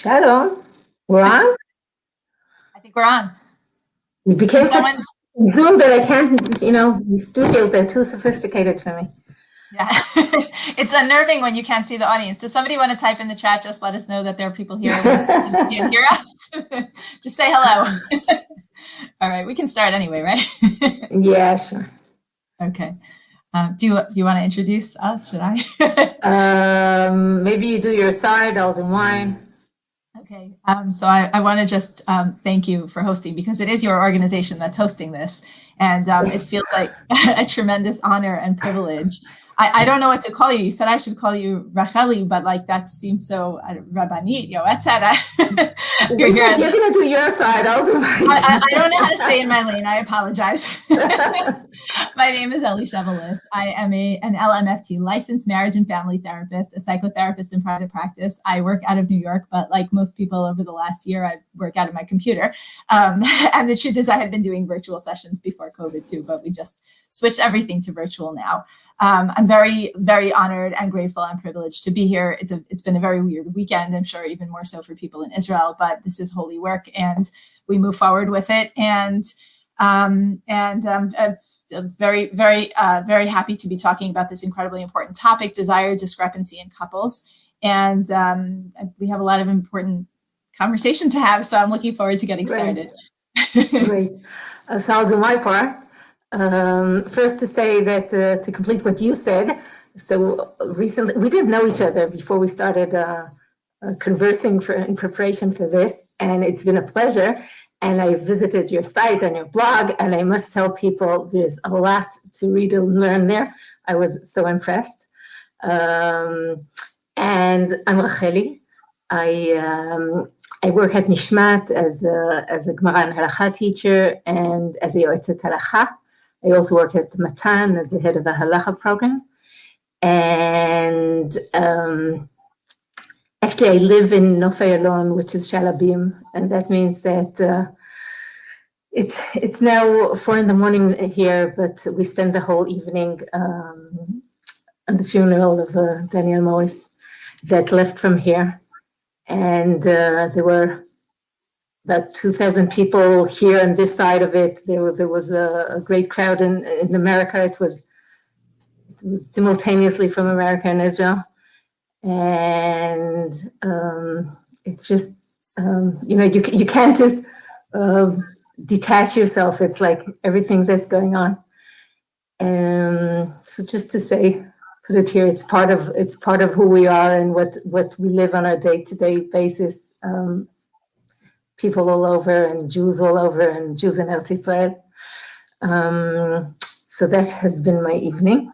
Shalom. We're on? I think we're on. We became so Zoom that I can't, these studios are too sophisticated for me. Yeah, it's unnerving when you can't see the audience. Does somebody want to type in the chat? Just let us know that there are people here and you hear us. Just say hello. All right, we can start anyway, right? Yeah, sure. Okay. Do you want to introduce us? Should I? Maybe you do your side, I'll do mine. Okay, so I want to just thank you for hosting, because it is your organization that's hosting this, and it feels like a tremendous honor and privilege. I don't know what to call you. You said I should call you Racheli, but like that seems so rabbanit, yoetzet. You're going to do your side, I'll do mine. I don't know how to stay in my lane. I apologize. My name is Ellie Shevelis. I am an LMFT, licensed marriage and family therapist, a psychotherapist in private practice. I work out of New York, but like most people over the last year, I work out of my computer. And the truth is I had been doing virtual sessions before COVID too, but we just switched everything to virtual now. I'm very, very honored and grateful and privileged to be here. It's been a very weird weekend, I'm sure even more so for people in Israel, but this is holy work and we move forward with it. And very, very, very happy to be talking about this incredibly important topic, desire discrepancy in couples. And we have a lot of important conversation to have, so I'm looking forward to getting started. Great. So I'll do my part. First to say that to complete what you said, so recently we didn't know each other before we started conversing in preparation for this, and it's been a pleasure. And I visited your site and your blog, and I must tell people there's a lot to read and learn there. I was so impressed. And I'm Racheli. I work at Nishmat as a Gemara and Halacha teacher and as a Yoetzet Halacha. I also work at Matan as the head of a Halacha program. And actually, I live in Nofei Alon, which is Shalabim, and that means that it's now 4 a.m. here, but we spend the whole evening on the funeral of Daniel Morris that left from here. And there were about 2,000 people here on this side of it. There was a great crowd in America. It was simultaneously from America and Israel. And it's just, you can't just detach yourself. It's like everything that's going on. And so just to say, put it here, it's part of who we are and what we live on our day-to-day basis. People all over and Jews all over and Jews in Eretz Israel. So that has been my evening.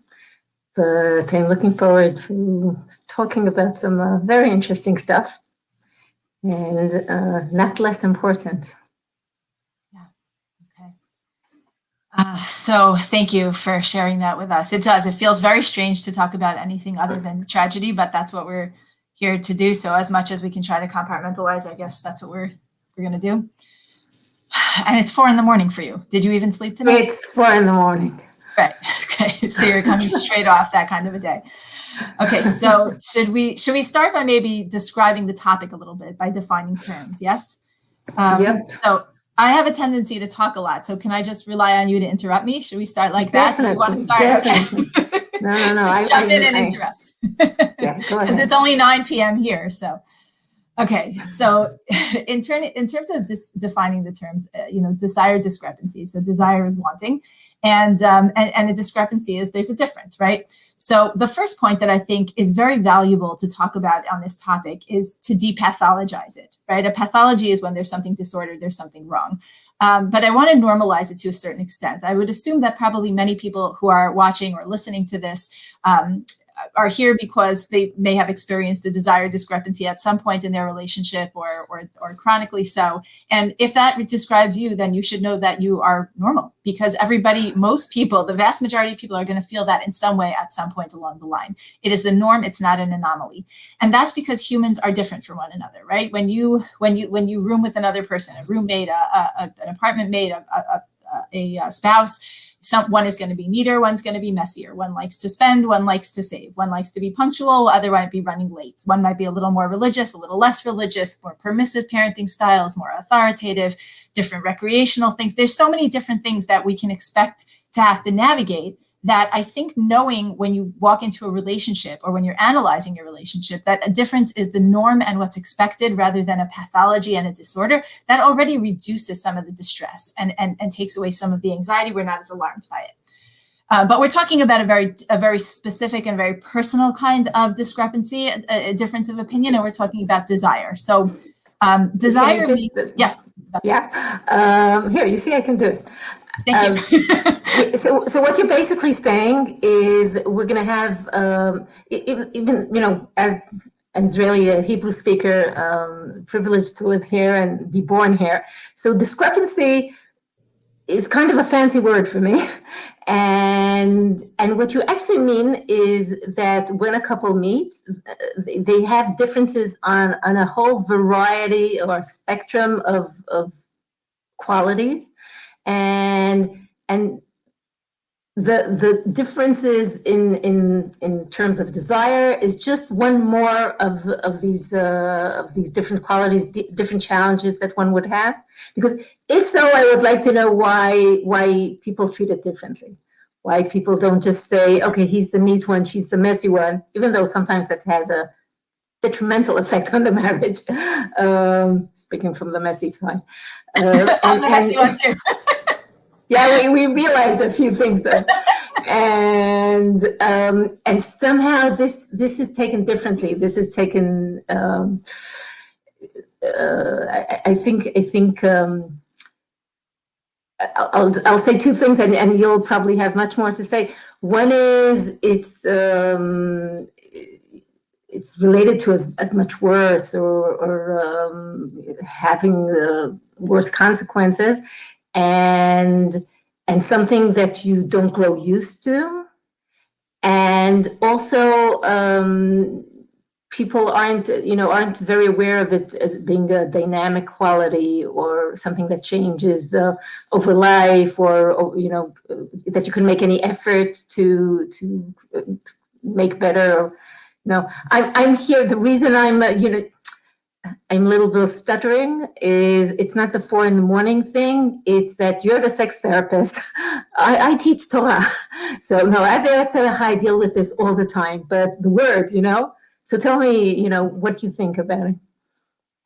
But I'm looking forward to talking about some very interesting stuff and not less important. Yeah, okay. So thank you for sharing that with us. It feels very strange to talk about anything other than tragedy, but that's what we're here to do. So as much as we can try to compartmentalize, I guess that's what we're going to do. And it's 4 a.m. for you. Did you even sleep tonight? It's 4 a.m. Right. Okay. So you're coming straight off that kind of a day. Okay. So should we start by maybe describing the topic a little bit by defining terms? Yes. Yep. So I have a tendency to talk a lot. So can I just rely on you to interrupt me? Should we start like that? Definitely. So you want to start? Definitely. Okay. No. Just jump in and interrupt. Yeah, go ahead. Because it's only 9 p.m. here. So. Okay, so in terms of defining the terms, desire discrepancy. So desire is wanting, and a discrepancy is there's a difference, right? So the first point that I think is very valuable to talk about on this topic is to depathologize it, right? A pathology is when there's something disordered, there's something wrong. But I want to normalize it to a certain extent. I would assume that probably many people who are watching or listening to this are here because they may have experienced a desire discrepancy at some point in their relationship or chronically so. And if that describes you, then you should know that you are normal, because most people, the vast majority of people are going to feel that in some way at some point along the line. It is the norm. It's not an anomaly. And that's because humans are different from one another, right? When you room with another person, a roommate, an apartment mate, a spouse, One is going to be neater, one's going to be messier. One likes to spend, one likes to save. One likes to be punctual, other might be running late. One might be a little more religious, a little less religious, more permissive parenting styles, more authoritative, different recreational things. There's so many different things that we can expect to have to navigate, that I think knowing when you walk into a relationship or when you're analyzing your relationship, that a difference is the norm and what's expected rather than a pathology and a disorder, that already reduces some of the distress and takes away some of the anxiety. We're not as alarmed by it. But we're talking about a very specific and very personal kind of discrepancy, a difference of opinion, and we're talking about desire. So desire, here, you see, I can do it. Thank you. So what you're basically saying is we're going to have, even, as an Israeli, a Hebrew speaker, privileged to live here and be born here. So discrepancy is kind of a fancy word for me. And what you actually mean is that when a couple meets, they have differences on a whole variety or spectrum of qualities. And the differences in terms of desire is just one more of these different qualities, different challenges that one would have. Because if so, I would like to know why people treat it differently. Why people don't just say, okay, he's the neat one, she's the messy one, even though sometimes that has a detrimental effect on the marriage. Speaking from the messy side. Yeah, we realized a few things there. And somehow this is taken differently. This is taken, I think I'll say two things, and you'll probably have much more to say. One is it's related to as much worse or having worse consequences, and something that you don't grow used to, and also people aren't very aware of it as being a dynamic quality or something that changes over life, or that you can make any effort to make better. I'm here. The reason I'm I'm a little bit stuttering is it's not the 4 a.m. thing. It's that you're the sex therapist. I teach Torah. So no, as a tzedakah, I deal with this all the time, but the words, So tell me, what you think about it.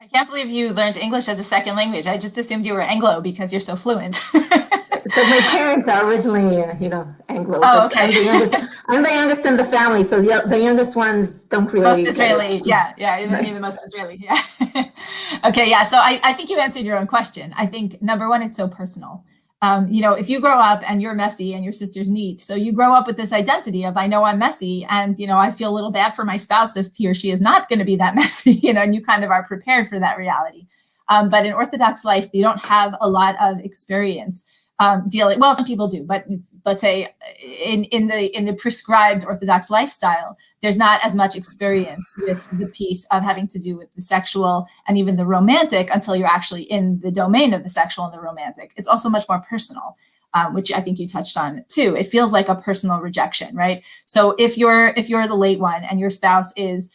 I can't believe you learned English as a second language. I just assumed you were Anglo because you're so fluent. So my parents are originally, Anglo. Oh, okay. I'm the youngest in the family, so the youngest ones don't really. Most Israeli, yeah, you're the most Israeli, yeah. Okay, yeah. So I think you answered your own question. I think number one, it's so personal. If you grow up and you're messy and your sister's neat, so you grow up with this identity of I know I'm messy, and I feel a little bad for my spouse if he or she is not going to be that messy, and you kind of are prepared for that reality. But in Orthodox life, you don't have a lot of experience dealing. Well, some people do, but say in the prescribed Orthodox lifestyle, there's not as much experience with the piece of having to do with the sexual and even the romantic until you're actually in the domain of the sexual and the romantic. It's also much more personal, which I think you touched on too. It feels like a personal rejection, right? So if you're the late one and your spouse is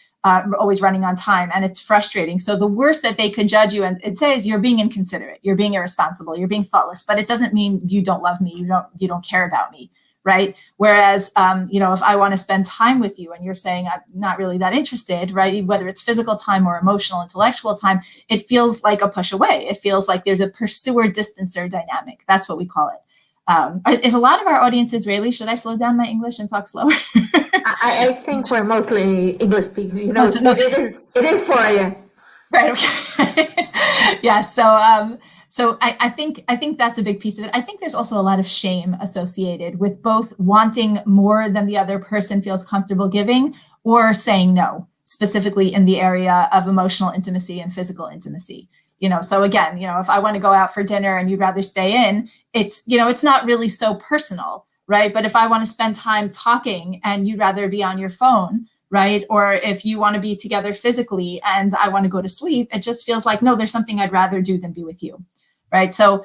always running on time, and it's frustrating. So the worst that they could judge you and say is you're being inconsiderate, you're being irresponsible, you're being thoughtless, but it doesn't mean you don't love me, you don't care about me, right? Whereas, if I want to spend time with you and you're saying I'm not really that interested, right? Whether it's physical time or emotional, intellectual time, it feels like a push away. It feels like there's a pursuer distancer dynamic. That's what we call it. Is a lot of our audience Israeli? Should I slow down my English and talk slower? I think we're mostly English speakers. It is for you. Right. Okay. Yeah. So I think that's a big piece of it. I think there's also a lot of shame associated with both wanting more than the other person feels comfortable giving or saying no, specifically in the area of emotional intimacy and physical intimacy. So again, if I want to go out for dinner and you'd rather stay in, it's not really so personal, right? But if I want to spend time talking and you'd rather be on your phone, right? Or if you want to be together physically and I want to go to sleep, it just feels like, no, there's something I'd rather do than be with you, right? So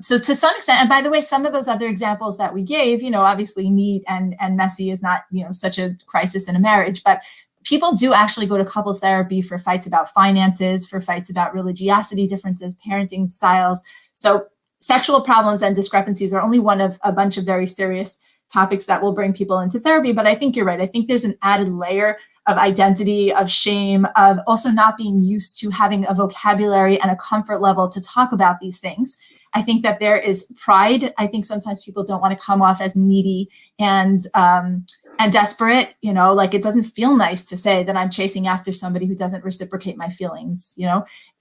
so to some extent, and by the way, some of those other examples that we gave, obviously neat and messy is not, such a crisis in a marriage, but people do actually go to couples therapy for fights about finances, for fights about religiosity differences, parenting styles. So sexual problems and discrepancies are only one of a bunch of very serious topics that will bring people into therapy. But I think you're right. I think there's an added layer of identity, of shame, of also not being used to having a vocabulary and a comfort level to talk about these things. I think that there is pride. I think sometimes people don't want to come off as needy and desperate, like it doesn't feel nice to say that I'm chasing after somebody who doesn't reciprocate my feelings,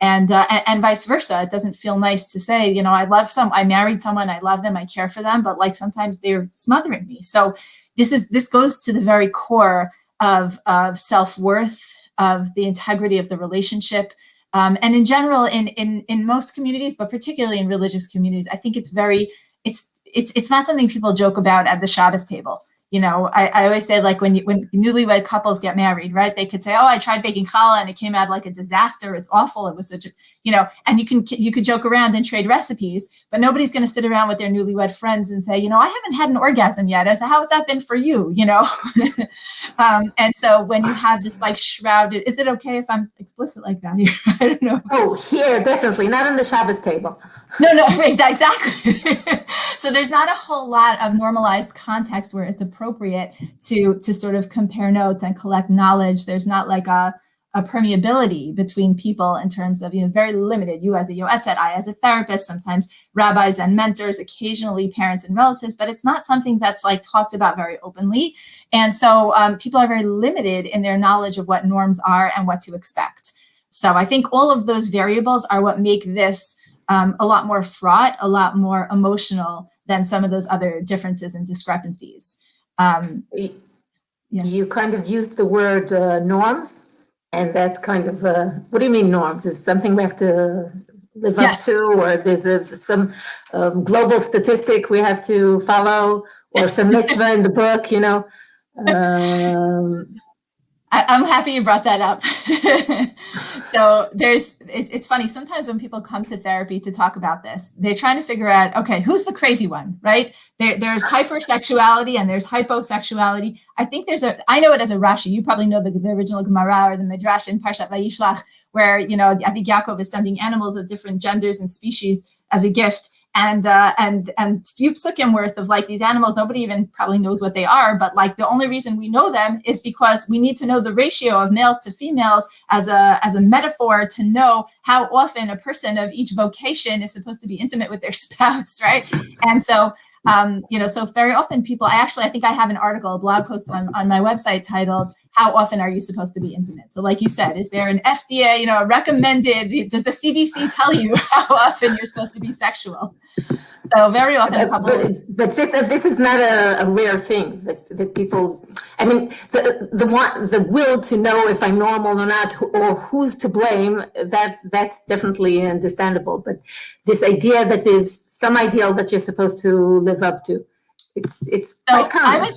and vice versa. It doesn't feel nice to say, I married someone, I love them, I care for them, but like sometimes they're smothering me. So this goes to the very core of self-worth, of the integrity of the relationship. And in general, in most communities, but particularly in religious communities, I think it's not something people joke about at the Shabbos table. I always say, like, when newlywed couples get married, right? They could say, "Oh, I tried baking challah and it came out like a disaster. It's awful. It was such a," and you could joke around and trade recipes, but nobody's going to sit around with their newlywed friends and say, "I haven't had an orgasm yet. I said, how has that been for you?" And so when you have this like shrouded, is it okay if I'm explicit like that here? I don't know. Oh, here, definitely not on the Shabbos table. No, exactly. So there's not a whole lot of normalized context where it's appropriate to sort of compare notes and collect knowledge. There's not like a permeability between people in terms of, very limited. You as a yoetzet, I as a therapist, sometimes rabbis and mentors, occasionally parents and relatives, but it's not something that's like talked about very openly. And so people are very limited in their knowledge of what norms are and what to expect. So I think all of those variables are what make this a lot more fraught, a lot more emotional than some of those other differences and discrepancies. You kind of used the word norms, and that's kind of, what do you mean norms? Is something we have to live up to, or there's some global statistic we have to follow, or some mitzvah in the book, I'm happy you brought that up. So it's funny. Sometimes when people come to therapy to talk about this, they're trying to figure out, okay, who's the crazy one, right? There's hypersexuality and there's hyposexuality. I know it as a Rashi. You probably know the original Gemara or the Midrash in Parshat Vayishlach, where, I think Yaakov is sending animals of different genders and species as a gift. And few psukim worth of like these animals, nobody even probably knows what they are, but like the only reason we know them is because we need to know the ratio of males to females as a metaphor to know how often a person of each vocation is supposed to be intimate with their spouse, right? And so so very often people, I think I have an article, a blog post on my website titled, "How often are you supposed to be intimate?" So like you said, is there an FDA, recommended, does the CDC tell you how often you're supposed to be sexual? So very often but this is not a rare thing that people, I mean, the will to know if I'm normal or not, or who's to blame, that's definitely understandable. But this idea that there's some ideal that you're supposed to live up to, it's quite common.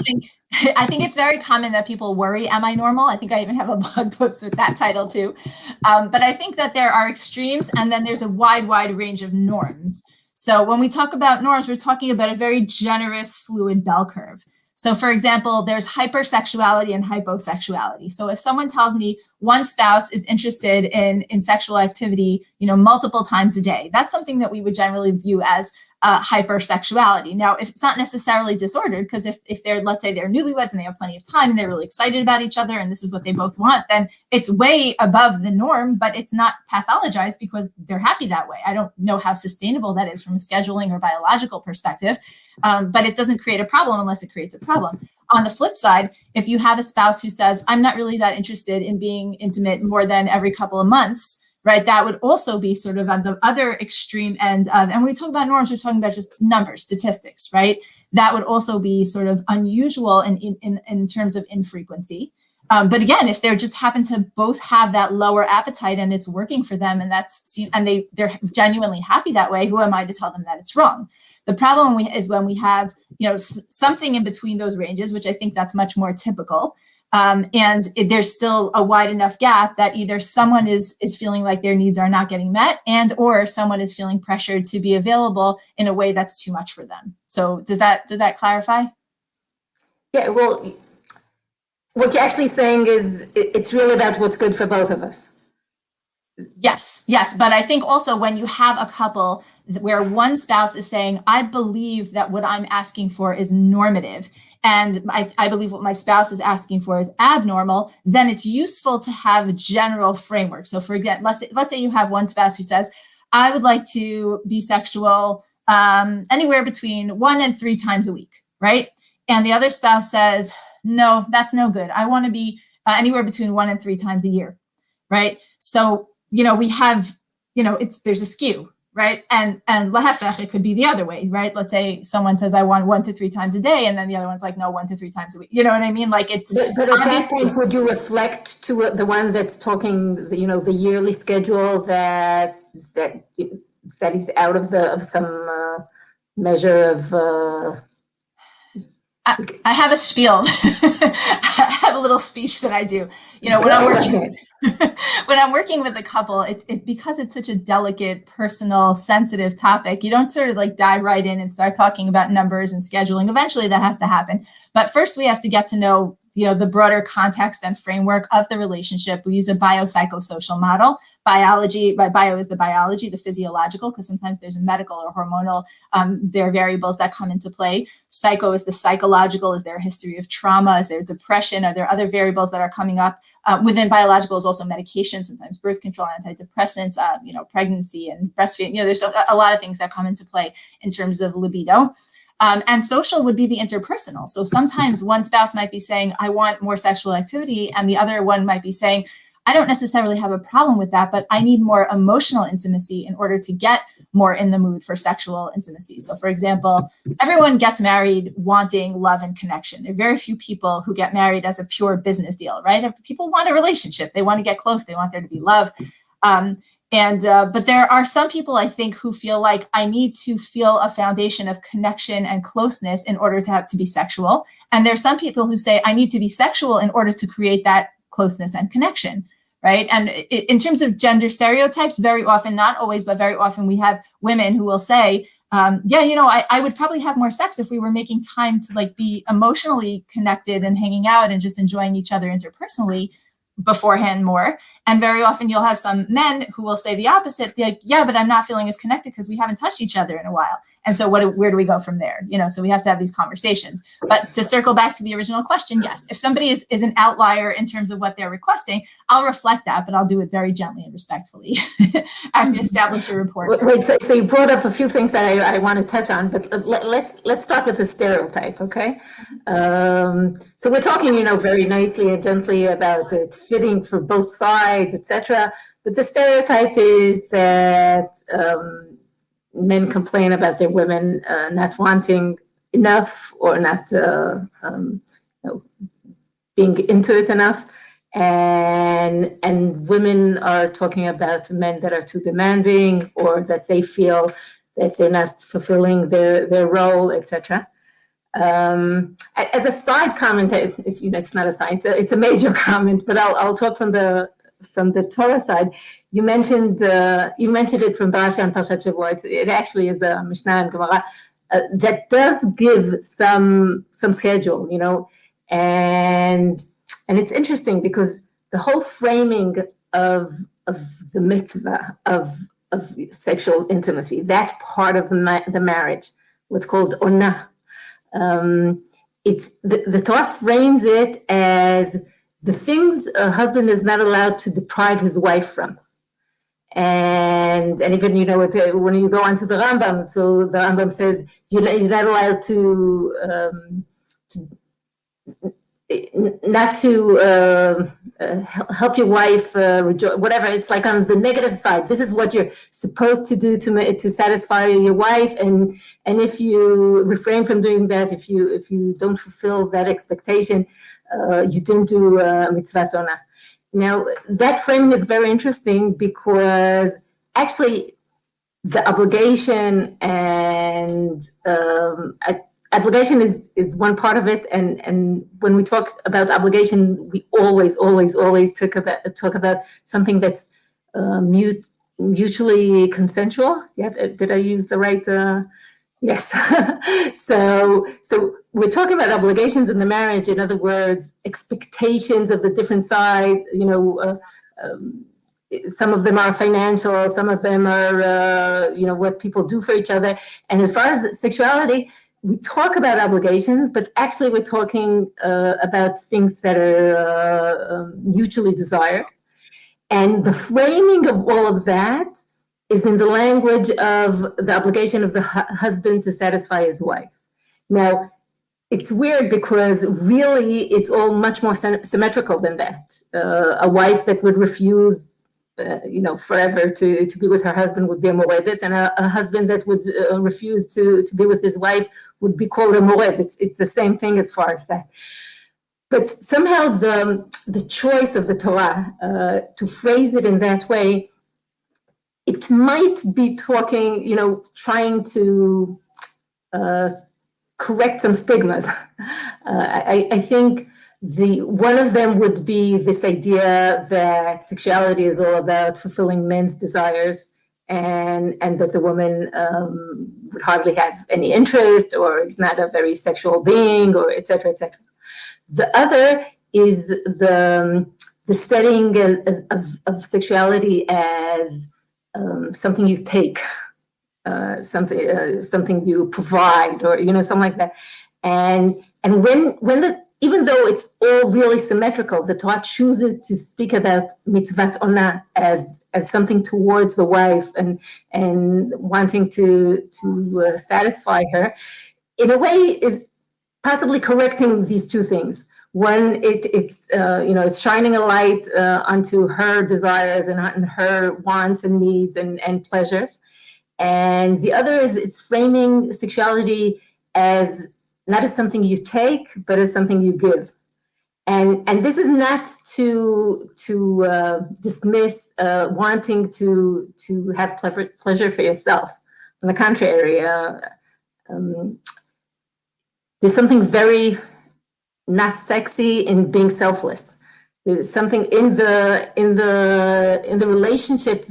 I think it's very common that people worry, am I normal? I think I even have a blog post with that title too. But I think that there are extremes and then there's a wide range of norms. So when we talk about norms, we're talking about a very generous, fluid bell curve. So for example, there's hypersexuality and hyposexuality. So if someone tells me one spouse is interested in sexual activity, multiple times a day, that's something that we would generally view as hypersexuality. Now, if it's not necessarily disordered, because if they're, let's say they're newlyweds and they have plenty of time and they're really excited about each other and this is what they both want, then it's way above the norm, but it's not pathologized because they're happy that way. I don't know how sustainable that is from a scheduling or biological perspective, but it doesn't create a problem unless it creates a problem. On the flip side, if you have a spouse who says, I'm not really that interested in being intimate more than every couple of months, right, that would also be sort of on the other extreme end of, and when we talk about norms, we're talking about just numbers, statistics, right? That would also be sort of unusual in terms of infrequency. But again, if they just happen to both have that lower appetite and it's working for them and they're genuinely happy that way, who am I to tell them that it's wrong? The problem is when we have, something in between those ranges, which I think that's much more typical. There's still a wide enough gap that either someone is feeling like their needs are not getting met, and or someone is feeling pressured to be available in a way that's too much for them. So does that clarify? Yeah, well, what you're actually saying is it's really about what's good for both of us. Yes. But I think also when you have a couple where one spouse is saying, I believe that what I'm asking for is normative, and I believe what my spouse is asking for is abnormal, then it's useful to have a general framework. So for example, let's say you have one spouse who says, I would like to be sexual anywhere between 1 and 3 times a week, right? And the other spouse says, no, that's no good. I want to be anywhere between 1 and 3 times a year, right? So we have, there's a skew, right? And lahefech, it could be the other way, right? Let's say someone says, I want 1 to 3 times a day. And then the other one's like, no, 1 to 3 times a week. You know what I mean? Like it's. But at that point, would you reflect to the one that's talking, the yearly schedule that is out of some measure of. I have a spiel. I have a little speech that I do. When I'm working. When I'm working with a couple, because it's such a delicate, personal, sensitive topic, you don't sort of like dive right in and start talking about numbers and scheduling. Eventually that has to happen. But first we have to get to know, the broader context and framework of the relationship. We use a biopsychosocial model. Biology, bio is the biology, the physiological, because sometimes there's a medical or hormonal, there are variables that come into play. Psycho is the psychological. Is there a history of trauma? Is there depression? Are there other variables that are coming up? Within biological is also medication, sometimes birth control, antidepressants, pregnancy and breastfeeding. There's a lot of things that come into play in terms of libido. And social would be the interpersonal. So sometimes one spouse might be saying, I want more sexual activity. And the other one might be saying, I don't necessarily have a problem with that, but I need more emotional intimacy in order to get more in the mood for sexual intimacy. So for example, everyone gets married wanting love and connection. There are very few people who get married as a pure business deal, right? People want a relationship. They want to get close. They want there to be love. But there are some people, I think, who feel like I need to feel a foundation of connection and closeness in order to be sexual. And there's some people who say I need to be sexual in order to create that closeness and connection, right? And in terms of gender stereotypes, very often, not always, but very often we have women who will say, I would probably have more sex if we were making time to like be emotionally connected and hanging out and just enjoying each other interpersonally beforehand more. And very often you'll have some men who will say the opposite, like, yeah, but I'm not feeling as connected because we haven't touched each other in a while. And so where do we go from there? So we have to have these conversations. But to circle back to the original question, yes, if somebody is an outlier in terms of what they're requesting, I'll reflect that, but I'll do it very gently and respectfully. I have to establish a rapport. Wait, so you brought up a few things that I want to touch on, but let's start with the stereotype, okay? So we're talking, very nicely and gently about it fitting for both sides, etc. But the stereotype is that men complain about their women not wanting enough or not being into it enough, and women are talking about men that are too demanding or that they feel that they're not fulfilling their role, etc. As a side comment, it's not a side, it's a major comment, but I'll talk from the Torah side. You mentioned it from Parashat and Parashat Shavua. It actually is a Mishnah and Gemara that does give some schedule, and it's interesting because the whole framing of the mitzvah of sexual intimacy, that part of the marriage, what's called onah. It's the Torah frames it as the things a husband is not allowed to deprive his wife from. And even, when you go onto the Rambam, so the Rambam says you're not allowed not to help your wife rejoice, whatever. It's like on the negative side. This is what you're supposed to do to satisfy your wife, and if you refrain from doing that, if you don't fulfill that expectation, you didn't do mitzvah onah. Now that framing is very interesting because actually the obligation and obligation is one part of it, and when we talk about obligation, we always talk about something that's mutually consensual. Yeah, did I use the right? Yes. So we're talking about obligations in the marriage. In other words, expectations of the different sides. Some of them are financial, some of them are, what people do for each other. And as far as sexuality, we talk about obligations, but actually we're talking about things that are mutually desired. And the framing of all of that is in the language of the obligation of the husband to satisfy his wife. Now, it's weird because really it's all much more symmetrical than that. A wife that would refuse forever to be with her husband would be a moredet, and a husband that would refuse to be with his wife would be called a mored. It's the same thing as far as that. But somehow the choice of the Torah to phrase it in that way, it might be talking, trying to correct some stigmas. I think one of them would be this idea that sexuality is all about fulfilling men's desires, and that the woman would hardly have any interest, or is not a very sexual being, or et cetera, et cetera. The other is the setting of sexuality as something you take, something you provide, or something like that. And when even though it's all really symmetrical, the Torah chooses to speak about mitzvat ona as something towards the wife and wanting to satisfy her, in a way is possibly correcting these two things. One, it's shining a light onto her desires and her wants and needs and pleasures. And the other is it's framing sexuality as not as something you take, but as something you give. And this is not to dismiss wanting to have pleasure for yourself. On the contrary, there's something very not sexy in being selfless. There's something in the relationship.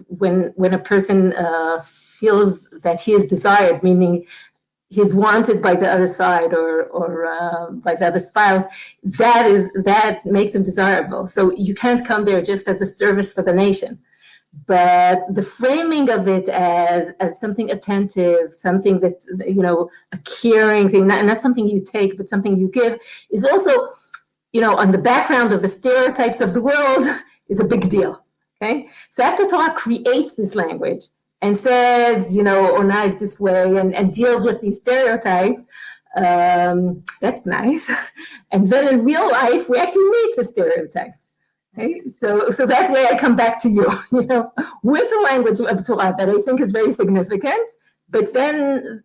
When a person feels that he is desired, meaning he's wanted by the other side or by the other spouse, that makes him desirable. So you can't come there just as a service for the nation. But the framing of it as something attentive, something that, a caring thing, not something you take, but something you give, is also, on the background of the stereotypes of the world, is a big deal. Okay? So after Torah creates this language and says, Ona is this way and deals with these stereotypes, that's nice. And then in real life, we actually make the stereotypes. Okay, so that's where I come back to you, with the language of Torah that I think is very significant. But then,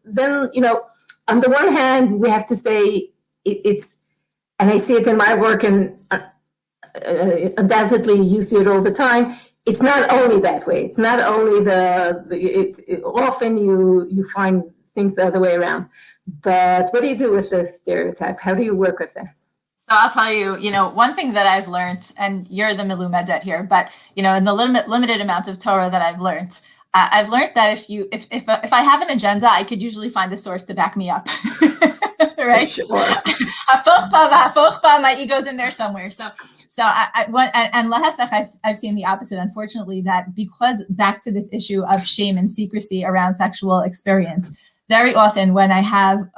on the one hand, we have to say it's, and I see it in my work, and undoubtedly you see it all the time. It's not only that way. It's not only often you find things the other way around. But what do you do with the stereotype? How do you work with it? So I'll tell you, one thing that I've learned, and you're the milumedet here, but in the limited amount of Torah that I've learned that if I have an agenda, I could usually find a source to back me up, right? Sure. My ego's in there somewhere. So I've seen the opposite, unfortunately, that because back to this issue of shame and secrecy around sexual experience, very often when I have,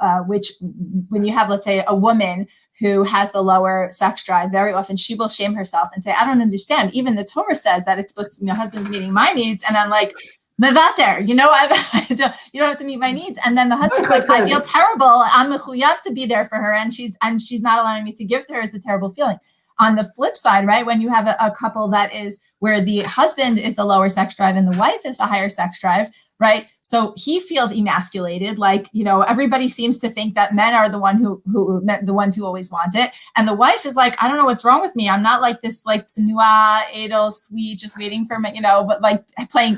when you have, let's say, a woman who has the lower sex drive, very often she will shame herself and say, I don't understand. Even the Torah says that it's supposed to be my husband's meeting my needs. And I'm like, mevater, you don't have to meet my needs. And then the husband's like, I feel terrible. I'm mechuyav to be there for her. And she's not allowing me to give to her. It's a terrible feeling. On the flip side, right, when you have a couple that is where the husband is the lower sex drive and the wife is the higher sex drive, right? So he feels emasculated, like, you know, everybody seems to think that men are the ones who always want it. And the wife is like, I don't know what's wrong with me. I'm not like this, like, tsunua, edel, sweet, just waiting for me, you know, but like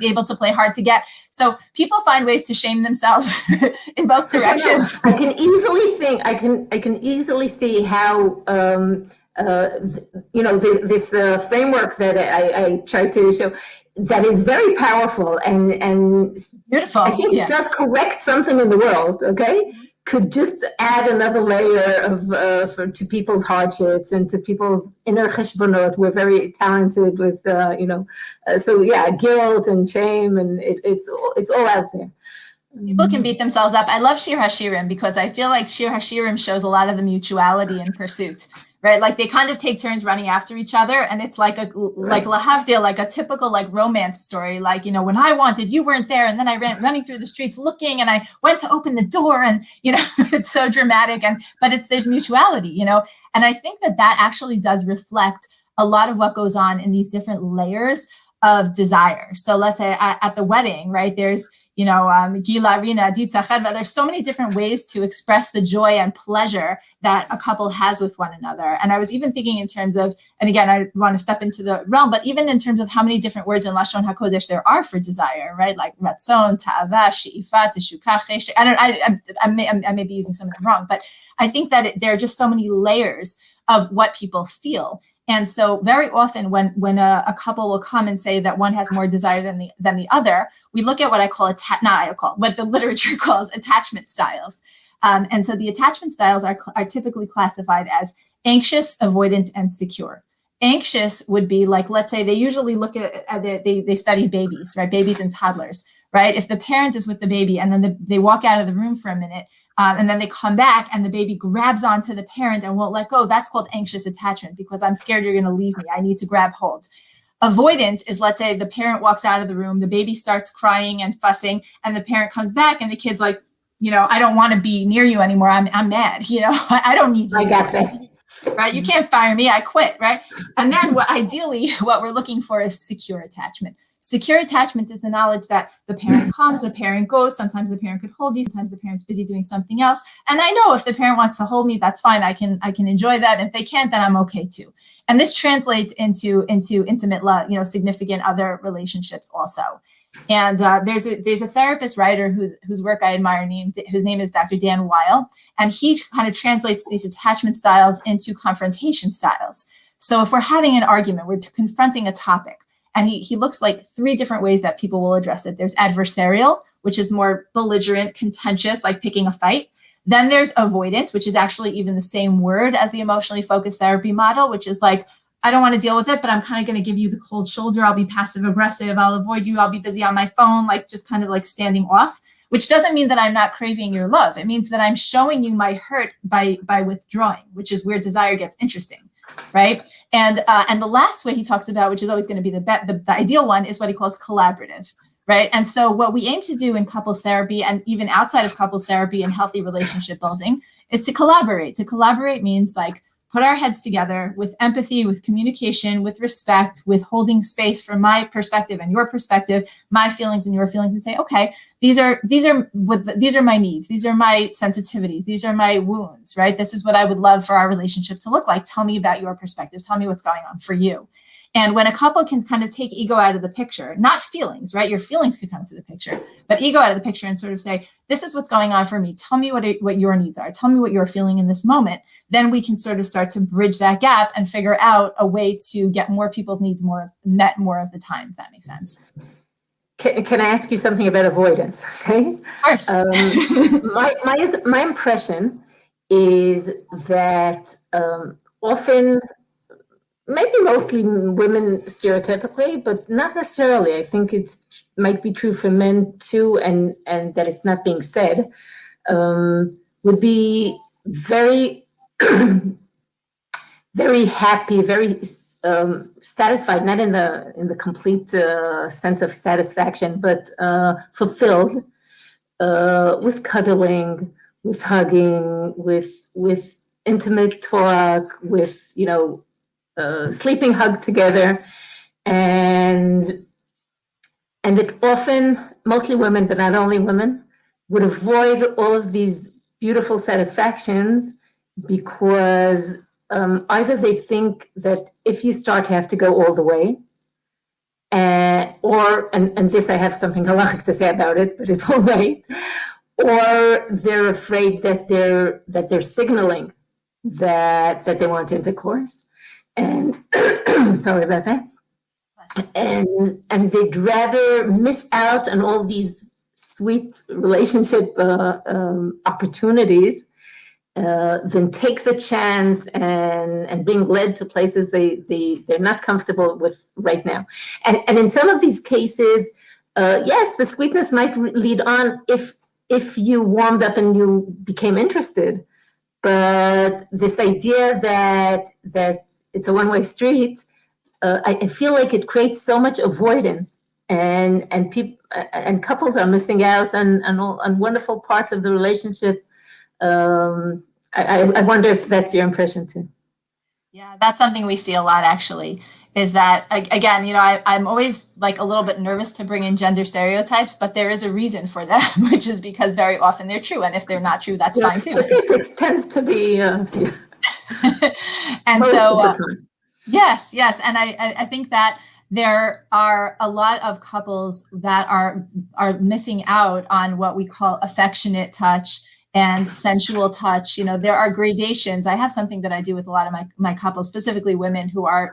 able to play hard to get. So people find ways to shame themselves in both directions. I can easily see how, this framework that I try to show, that is very powerful and beautiful. I think it does correct something in the world. Okay, could just add another layer of to people's hardships and to people's inner cheshbonot. We're very talented with so yeah, guilt and shame, and it's all out there. People can beat themselves up. I love Shir Hashirim because I feel like Shir Hashirim shows a lot of the mutuality in pursuit, right? Like they kind of take turns running after each other, and it's like like lahavdil, like a typical like romance story. Like, you know, when I wanted, you weren't there, and then I ran running through the streets looking, and I went to open the door, and you know, it's so dramatic. But there's mutuality, you know, and I think that actually does reflect a lot of what goes on in these different layers of desire. So let's say at the wedding, right? There's Gila, Rina, Ditza, Chedva. There's so many different ways to express the joy and pleasure that a couple has with one another. And I was even thinking in terms of, and again, I want to step into the realm, but even in terms of how many different words in Lashon HaKodesh there are for desire, right? Like ratzon, ta'ava, she'ifa, teshuka, chesed. I may be using some of them wrong, but I think that there are just so many layers of what people feel. And so very often when a couple will come and say that one has more desire than the other, we look at what I call what the literature calls attachment styles. And so the attachment styles are typically classified as anxious, avoidant, and secure. Anxious would be like, let's say they usually look at they study babies, right? Babies and toddlers, right? If the parent is with the baby and then they walk out of the room for a minute, and then they come back and the baby grabs onto the parent and won't let go, that's called anxious attachment because I'm scared you're going to leave me. I need to grab hold. Avoidant is, let's say the parent walks out of the room, the baby starts crying and fussing, and the parent comes back and the kid's like, you know, I don't want to be near you anymore. I'm mad. You know, I don't need you. I got this. Right? You can't fire me. I quit. Right? And then ideally what we're looking for is secure attachment. Secure attachment is the knowledge that the parent comes, the parent goes. Sometimes the parent could hold you. Sometimes the parent's busy doing something else. And I know if the parent wants to hold me, that's fine. I can enjoy that. If they can't, then I'm okay too. And this translates into intimate love, you know, significant other relationships also. And there's a therapist writer whose work I admire, whose name is Dr. Dan Weil, and he kind of translates these attachment styles into confrontation styles. So if we're having an argument, we're confronting a topic, and he looks like 3 different ways that people will address it. There's adversarial, which is more belligerent, contentious, like picking a fight. Then there's avoidant, which is actually even the same word as the emotionally focused therapy model, which is like, I don't want to deal with it, but I'm kind of going to give you the cold shoulder. I'll be passive aggressive. I'll avoid you. I'll be busy on my phone, like just kind of like standing off, which doesn't mean that I'm not craving your love. It means that I'm showing you my hurt by withdrawing, which is where desire gets interesting, right? And the last way he talks about, which is always going to be the ideal one, is what he calls collaborative, right? And so what we aim to do in couples therapy and even outside of couples therapy and healthy relationship building is to collaborate. To collaborate means like put our heads together with empathy, with communication, with respect, with holding space for my perspective and your perspective, my feelings and your feelings, and say, okay, these are my needs. These are my sensitivities. These are my wounds, right? This is what I would love for our relationship to look like. Tell me about your perspective. Tell me what's going on for you. And when a couple can kind of take ego out of the picture, not feelings, right? Your feelings could come to the picture, but ego out of the picture and sort of say, this is what's going on for me. Tell me what your needs are. Tell me what you're feeling in this moment. Then we can sort of start to bridge that gap and figure out a way to get more people's needs met more of the time, if that makes sense. Can I ask you something about avoidance? Okay. Of course. My impression is that often, maybe mostly women stereotypically, but not necessarily. I think might be true for men too, and that it's not being said, would be very, very happy, very satisfied, not in the complete sense of satisfaction, but fulfilled with cuddling, with hugging, with intimate talk, with sleeping hugged together, and it often, mostly women, but not only women, would avoid all of these beautiful satisfactions because either they think that if you start, you have to go all the way, and this I have something halachic to say about it, but it's all right, or they're afraid that they're signaling that they want intercourse, and sorry about that, and they'd rather miss out on all these sweet relationship opportunities than take the chance and being led to places they're not comfortable with right now. And in some of these cases, yes, the sweetness might lead on if you warmed up and you became interested. But this idea that it's a one-way street, I feel like it creates so much avoidance, and people and couples are missing out on wonderful parts of the relationship. I wonder if that's your impression too. Yeah, that's something we see a lot actually, is that again, I'm always like a little bit nervous to bring in gender stereotypes, but there is a reason for them, which is because very often they're true. And if they're not true, that's fine too. Statistics tends to be, and most so, of the time. Yes. And I think that there are a lot of couples that are missing out on what we call affectionate touch and sensual touch. There are gradations. I have something that I do with a lot of my couples, specifically women who are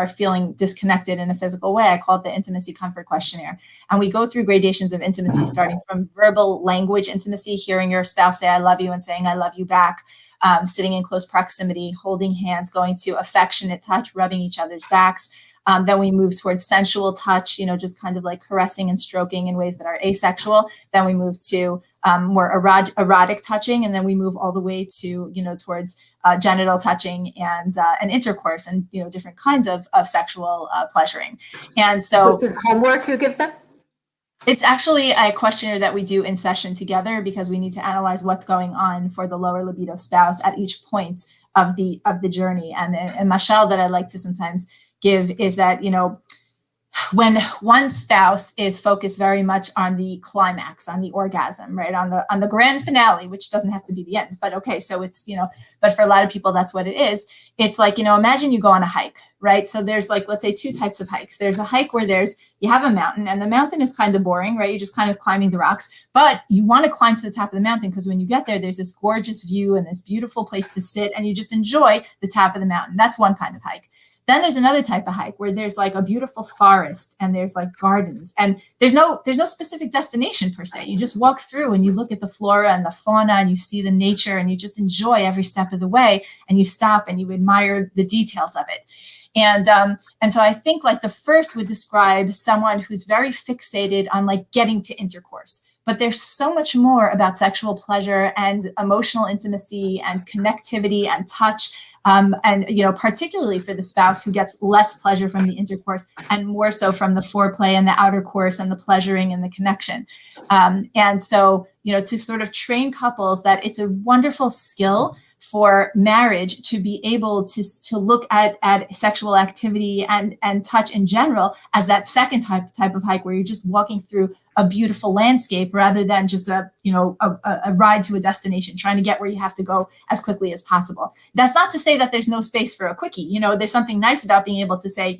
feeling disconnected in a physical way. I call it the intimacy comfort questionnaire. And we go through gradations of intimacy, starting from verbal language intimacy, hearing your spouse say, I love you, and saying, I love you back, sitting in close proximity, holding hands, going to affectionate touch, rubbing each other's backs. Then we move towards sensual touch, just kind of like caressing and stroking in ways that are asexual. Then we move to more erotic touching, and then we move all the way to, towards genital touching and intercourse and, different kinds of sexual pleasuring. And so this is homework you give them? It's actually a questionnaire that we do in session together because we need to analyze what's going on for the lower libido spouse at each point of the journey. And mashal that I like to sometimes give is that, when one spouse is focused very much on the climax, on the orgasm, right, on the grand finale, which doesn't have to be the end, but okay, so it's, but for a lot of people, that's what it is. It's like, imagine you go on a hike, right? So there's like, let's say 2 types of hikes. There's a hike where you have a mountain, and the mountain is kind of boring, right? You're just kind of climbing the rocks, but you want to climb to the top of the mountain because when you get there, there's this gorgeous view and this beautiful place to sit, and you just enjoy the top of the mountain. That's one kind of hike. Then there's another type of hike where there's like a beautiful forest and there's like gardens, and there's no specific destination per se. You just walk through and you look at the flora and the fauna and you see the nature and you just enjoy every step of the way, and you stop and you admire the details of it. And so I think like the first would describe someone who's very fixated on like getting to intercourse. But there's so much more about sexual pleasure and emotional intimacy and connectivity and touch. And, particularly for the spouse who gets less pleasure from the intercourse and more so from the foreplay and the outer course and the pleasuring and the connection. And so, to sort of train couples that it's a wonderful skill for marriage to be able to look at sexual activity and touch in general as that second type of hike where you're just walking through a beautiful landscape rather than just a ride to a destination, trying to get where you have to go as quickly as possible. That's not to say that there's no space for a quickie. There's something nice about being able to say,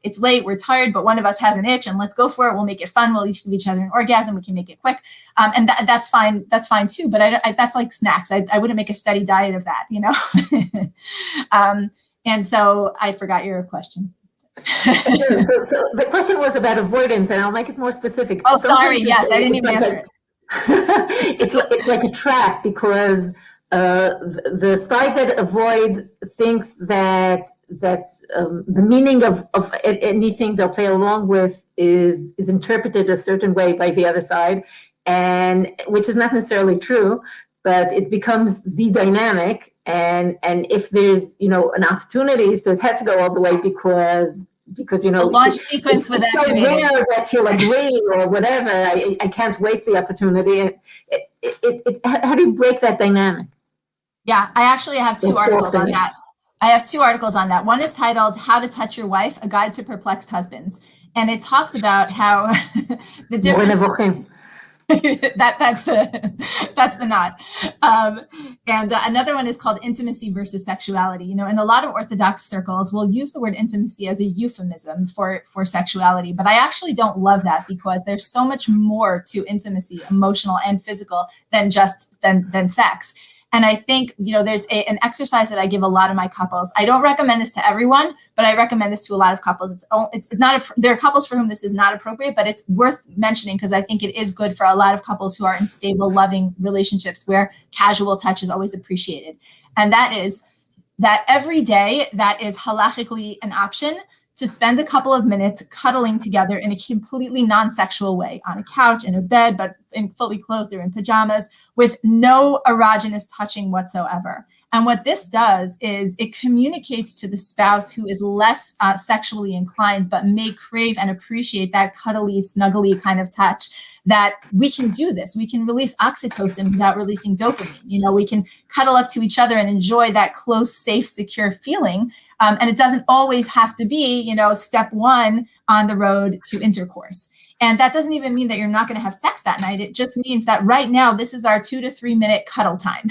it's late, we're tired, but one of us has an itch and let's go for it. We'll make it fun. We'll each give each other an orgasm. We can make it quick. And that's fine. That's fine too. But that's like snacks. I wouldn't make a steady diet of that, and so I forgot your question. So the question was about avoidance, and I'll make it more specific. Oh, sorry. Yes, I didn't even answer it. It's like a trap because the side that avoids thinks that the meaning of anything they'll play along with is interpreted a certain way by the other side, and which is not necessarily true, but it becomes the dynamic. And if there's an opportunity, so it has to go all the way because the launch sequence was so rare that you'll agree or whatever. I can't waste the opportunity. How do you break that dynamic? Yeah, I actually have 2 articles on that. I have 2 articles on that. One is titled "How to Touch Your Wife: A Guide to Perplexed Husbands," and it talks about how the difference. That's the nod. And another one is called intimacy versus sexuality. You know, in a lot of Orthodox circles, we'll use the word intimacy as a euphemism for sexuality, but I actually don't love that, because there's so much more to intimacy, emotional and physical, than just than sex. And I think, you know, there's an exercise that I give a lot of my couples. I don't recommend this to everyone, but I recommend this to a lot of couples. It's not, there are couples for whom this is not appropriate, but it's worth mentioning because I think it is good for a lot of couples who are in stable, loving relationships where casual touch is always appreciated. And that is that every day that is halachically an option to spend a couple of minutes cuddling together in a completely non-sexual way on a couch, in a bed, but in fully clothed or in pajamas, with no erogenous touching whatsoever. And what this does is it communicates to the spouse who is less sexually inclined, but may crave and appreciate that cuddly, snuggly kind of touch, that we can do this. We can release oxytocin without releasing dopamine. You know, we can cuddle up to each other and enjoy that close, safe, secure feeling. And it doesn't always have to be, you know, step 1 on the road to intercourse. And that doesn't even mean that you're not going to have sex that night. It just means that right now, this is our 2 to 3 minute cuddle time.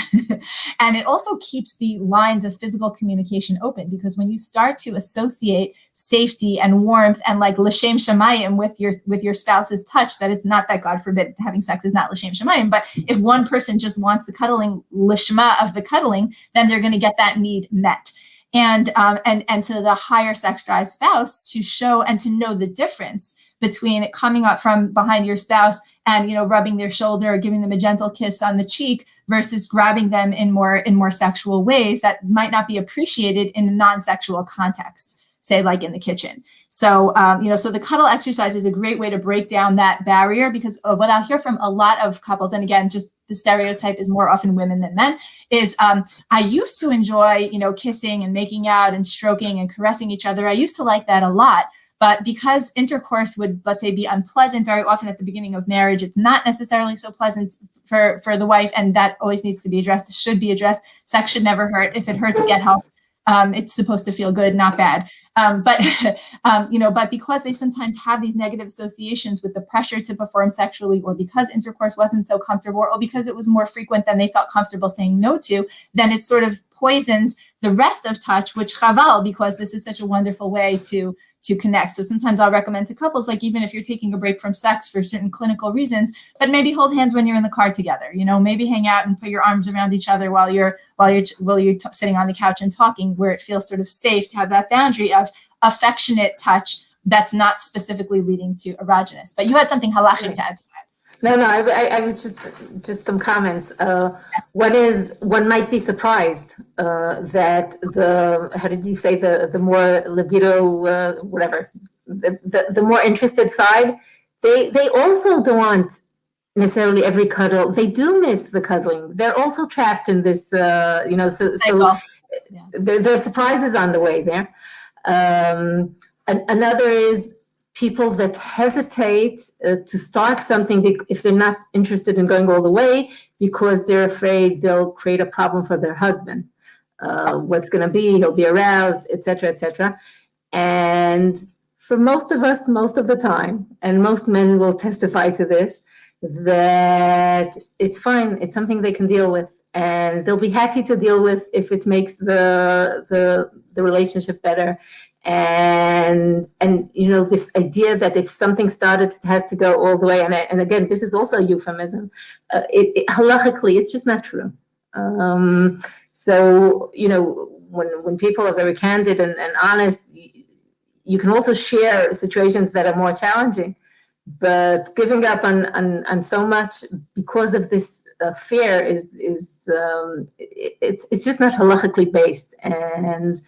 And it also keeps the lines of physical communication open, because when you start to associate safety and warmth and like l'shem shamayim with your spouse's touch, that it's not that, God forbid, having sex is not l'shem shamayim, but if one person just wants the cuddling, l'shma of the cuddling, then they're going to get that need met. And to the higher sex drive spouse to show and to know the difference between coming up from behind your spouse and, you know, rubbing their shoulder or giving them a gentle kiss on the cheek versus grabbing them in more sexual ways that might not be appreciated in a non-sexual context, say like in the kitchen. So, you know, so the cuddle exercise is a great way to break down that barrier, because what I'll hear from a lot of couples, and again, just the stereotype is more often women than men, is I used to enjoy, you know, kissing and making out and stroking and caressing each other. I used to like that a lot. But because intercourse would, let's say, be unpleasant very often at the beginning of marriage, it's not necessarily so pleasant for the wife, and that always needs to be addressed. It should be addressed. Sex should never hurt. If it hurts, get help. It's supposed to feel good, not bad. You know, but because they sometimes have these negative associations with the pressure to perform sexually, or because intercourse wasn't so comfortable, or because it was more frequent than they felt comfortable saying no to, then it sort of poisons the rest of touch, which chaval, because this is such a wonderful way to connect. So sometimes I'll recommend to couples, like, even if you're taking a break from sex for certain clinical reasons, but maybe hold hands when you're in the car together, you know, maybe hang out and put your arms around each other while you're sitting on the couch and talking, where it feels sort of safe to have that boundary of affectionate touch that's not specifically leading to erogenous. But you had something halachic to add to that. No, I was just some comments. One might be surprised that how did you say, the more libido, whatever, the more interested side, they also don't want necessarily every cuddle. They do miss the cuddling. They're also trapped in this, you know, so yeah. There are surprises on the way there. Another is people that hesitate to start something if they're not interested in going all the way, because they're afraid they'll create a problem for their husband. What's going to be, he'll be aroused, etc., etc. And for most of us, most of the time, and most men will testify to this, that it's fine. It's something they can deal with, and they'll be happy to deal with if it makes the relationship better. And you know, this idea that if something started, it has to go all the way. And again, this is also a euphemism. Halachically, it's just not true. So, you know, when people are very candid and honest, you can also share situations that are more challenging. But giving up on so much because of this fear is it's just not halachically based, and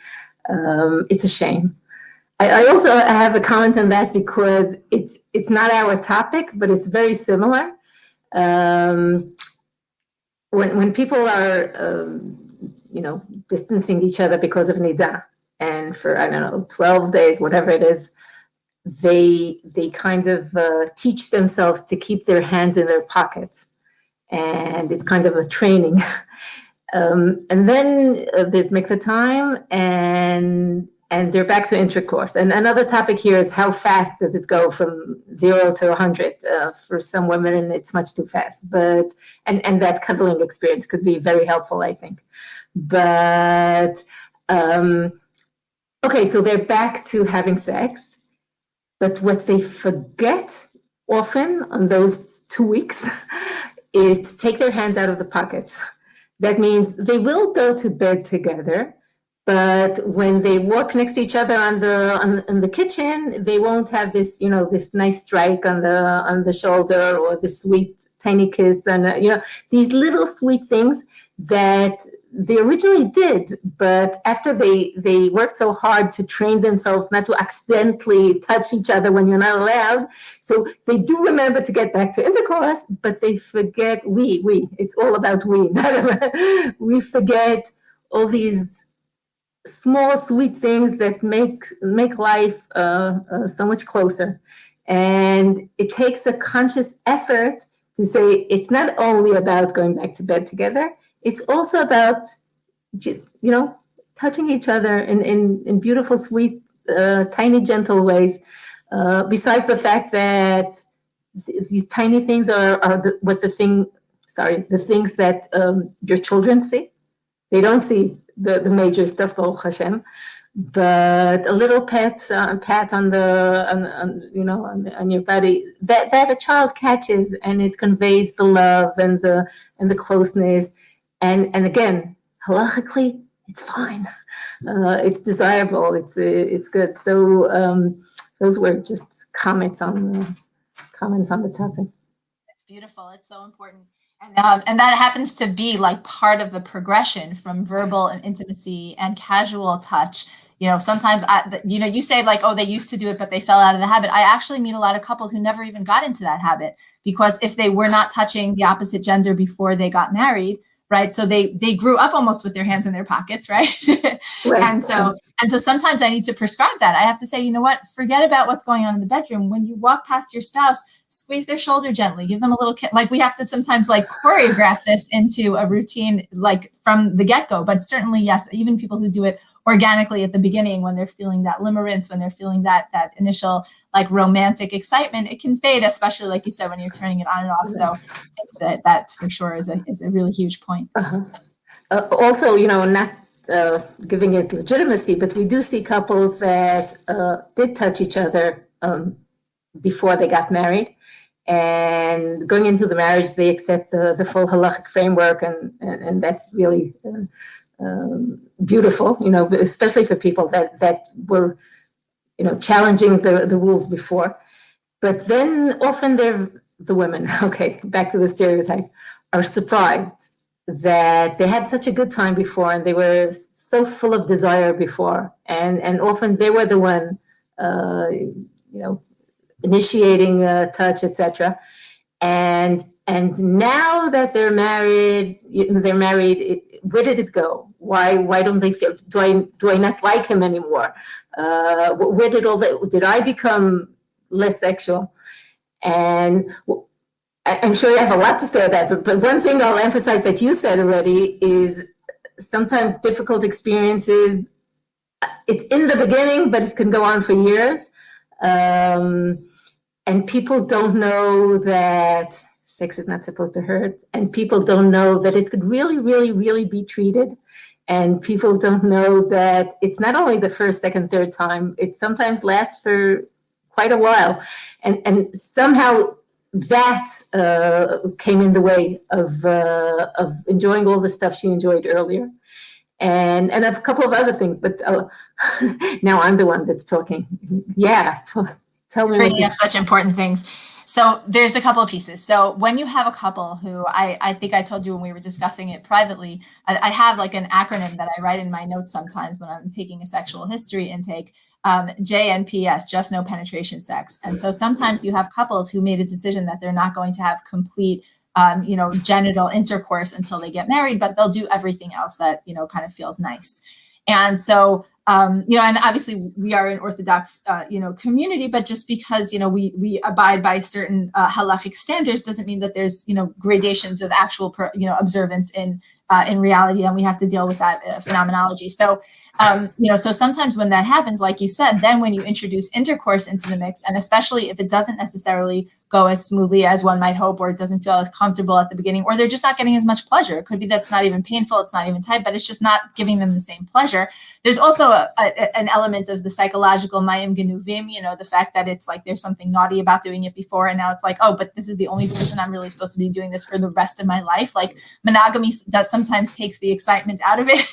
it's a shame. I also have a comment on that, because it's not our topic, but it's very similar. When people are you know, distancing each other because of nida, and for, I don't know, 12 days, whatever it is, they kind of teach themselves to keep their hands in their pockets, and it's kind of a training. And then there's mikveh time, and they're back to intercourse. And another topic here is how fast does it go from 0 to 100? For some women, it's much too fast. But and that cuddling experience could be very helpful, I think. But okay, so they're back to having sex. But what they forget often on those 2 weeks is to take their hands out of the pockets. That means they will go to bed together, but when they walk next to each other in the kitchen, they won't have this, this nice strike on the shoulder or the sweet tiny kiss, and these little sweet things that they originally did, but after they worked so hard to train themselves not to accidentally touch each other when you're not allowed, so they do remember to get back to intercourse, but they forget it's all about we forget all these small sweet things that make life so much closer. And it takes a conscious effort to say it's not only about going back to bed together, it's also about, touching each other in beautiful, sweet, tiny, gentle ways. Besides the fact that these tiny things are the things that your children see. They don't see the major stuff, Baruch Hashem, but a little pat on your body that a child catches, and it conveys the love and the closeness. And again, halachically, it's fine. It's desirable. It's good. So those were just comments on the topic. It's beautiful. It's so important. And that happens to be like part of the progression from verbal and intimacy and casual touch. Sometimes, you say like, oh, they used to do it, but they fell out of the habit. I actually meet a lot of couples who never even got into that habit, because if they were not touching the opposite gender before they got married, right? So they grew up almost with their hands in their pockets, right? Right. And so sometimes I need to prescribe that. I have to say, you know what? Forget about what's going on in the bedroom. When you walk past your spouse, squeeze their shoulder gently, give them a little kiss. Like, we have to sometimes like choreograph this into a routine, like from the get-go. But certainly, yes, even people who do it organically at the beginning, when they're feeling that limerence, when they're feeling that initial like romantic excitement, it can fade, especially like you said, when you're turning it on and off. So that for sure is a really huge point. Also, not giving it legitimacy, but we do see couples that did touch each other before they got married, and going into the marriage, they accept the full halachic framework, and that's really beautiful, especially for people that were, challenging the rules before. But then often the women, okay, back to the stereotype, are surprised that they had such a good time before, and they were so full of desire before, and often they were the one, initiating touch, etc. And now that they're married, where did it go? Why don't they feel? Do I not like him anymore? Where did I become less sexual? And I'm sure you have a lot to say about that, but one thing I'll emphasize that you said already is sometimes difficult experiences, it's in the beginning, but it can go on for years. And people don't know that sex is not supposed to hurt, and people don't know that it could really, really, really be treated. And people don't know that it's not only the first, second, third time, it sometimes lasts for quite a while. And somehow that came in the way of enjoying all the stuff she enjoyed earlier, and a couple of other things. But now I'm the one that's talking. Yeah, tell me. Bringing up such important things. So there's a couple of pieces. So when you have a couple who, I think I told you when we were discussing it privately, I have like an acronym that I write in my notes sometimes when I'm taking a sexual history intake, JNPS, just no penetration sex. And so sometimes you have couples who made a decision that they're not going to have complete, genital intercourse until they get married, but they'll do everything else that, kind of feels nice. And so, and obviously we are an Orthodox, community, but just because, we abide by certain halachic standards doesn't mean that there's, gradations of actual, observance in in reality, and we have to deal with that phenomenology. So, so sometimes when that happens, like you said, then when you introduce intercourse into the mix, and especially if it doesn't necessarily go as smoothly as one might hope, or it doesn't feel as comfortable at the beginning, or they're just not getting as much pleasure. It could be that's not even painful, it's not even tight, but it's just not giving them the same pleasure. There's also an element of the psychological mayim genuvim, the fact that it's like there's something naughty about doing it before, and now it's like, oh, but this is the only person I'm really supposed to be doing this for the rest of my life. Like monogamy does sometimes takes the excitement out of it,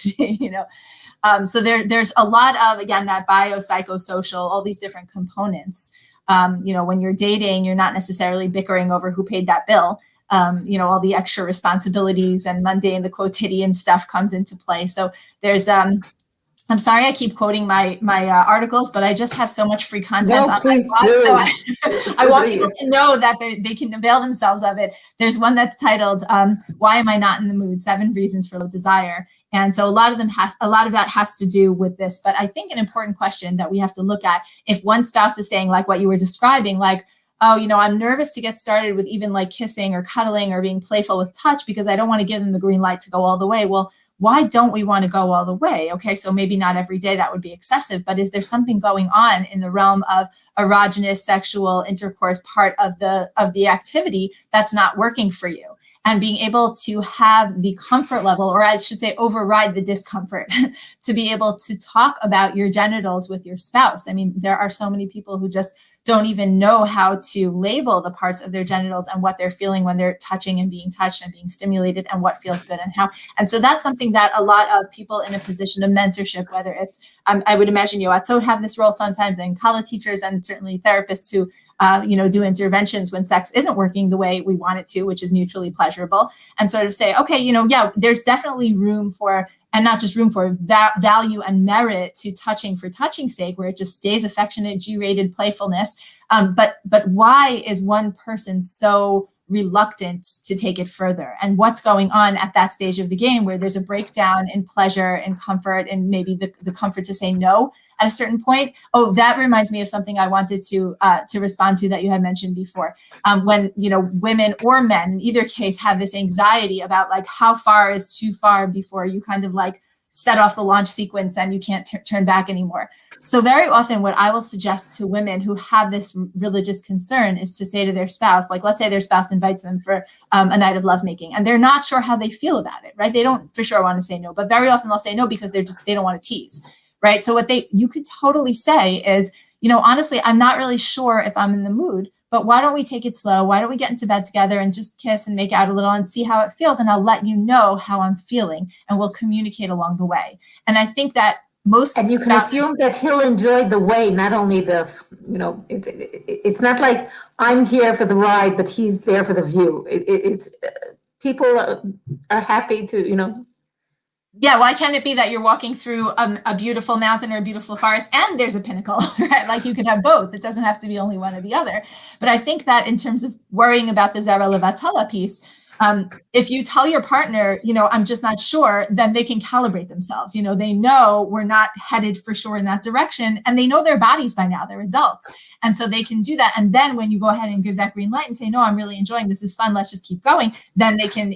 So there's a lot of, again, that biopsychosocial, all these different components. When you're dating, you're not necessarily bickering over who paid that bill. All the extra responsibilities and mundane, the quotidian stuff comes into play. So there's, I'm sorry, I keep quoting my articles, but I just have so much free content on my blog. So I want people to know that they can avail themselves of it. There's one that's titled, "Why Am I Not in the Mood? 7 Reasons for Low Desire." And so a lot of that has to do with this. But I think an important question that we have to look at, if one spouse is saying, like what you were describing, like, oh, I'm nervous to get started with even like kissing or cuddling or being playful with touch because I don't want to give them the green light to go all the way. Well, why don't we want to go all the way? Okay, so maybe not every day, that would be excessive, but is there something going on in the realm of erogenous sexual intercourse, part of the activity, that's not working for you? And being able to have the comfort level, or I should say override the discomfort, to be able to talk about your genitals with your spouse. I mean, there are so many people who just don't even know how to label the parts of their genitals and what they're feeling when they're touching and being touched and being stimulated, and what feels good and how. And so that's something that a lot of people in a position of mentorship, whether it's, I would imagine yoatzot have this role sometimes, and college teachers, and certainly therapists who do interventions when sex isn't working the way we want it to, which is mutually pleasurable, and sort of say, okay, there's definitely room for, and not just room for, value and merit to touching for touching's sake, where it just stays affectionate, G-rated playfulness. But why is one person so reluctant to take it further? And what's going on at that stage of the game where there's a breakdown in pleasure and comfort, and maybe the comfort to say no at a certain point? Oh, that reminds me of something I wanted to respond to that you had mentioned before. When, women or men, in either case, have this anxiety about like how far is too far before you kind of like set off the launch sequence and you can't turn back anymore. So very often what I will suggest to women who have this religious concern is to say to their spouse, like, let's say their spouse invites them for a night of lovemaking, and they're not sure how they feel about it, right? They don't for sure want to say no, but very often they'll say no because they don't want to tease, right? So you could totally say is, honestly, I'm not really sure if I'm in the mood, but why don't we take it slow? Why don't we get into bed together and just kiss and make out a little and see how it feels? And I'll let you know how I'm feeling, and we'll communicate along the way. And I think that most, and you can assume that he'll enjoy the way, not only it's not like I'm here for the ride, but he's there for the view. It's people are happy to, Yeah, why can't it be that you're walking through a beautiful mountain or a beautiful forest and there's a pinnacle, right? Like you could have both. It doesn't have to be only one or the other. But I think that in terms of worrying about the zera levatala piece, if you tell your partner, I'm just not sure, then they can calibrate themselves. They know we're not headed for sure in that direction, and they know their bodies by now. They're adults. And so they can do that. And then when you go ahead and give that green light and say, no, I'm really enjoying this, is fun, let's just keep going, then they can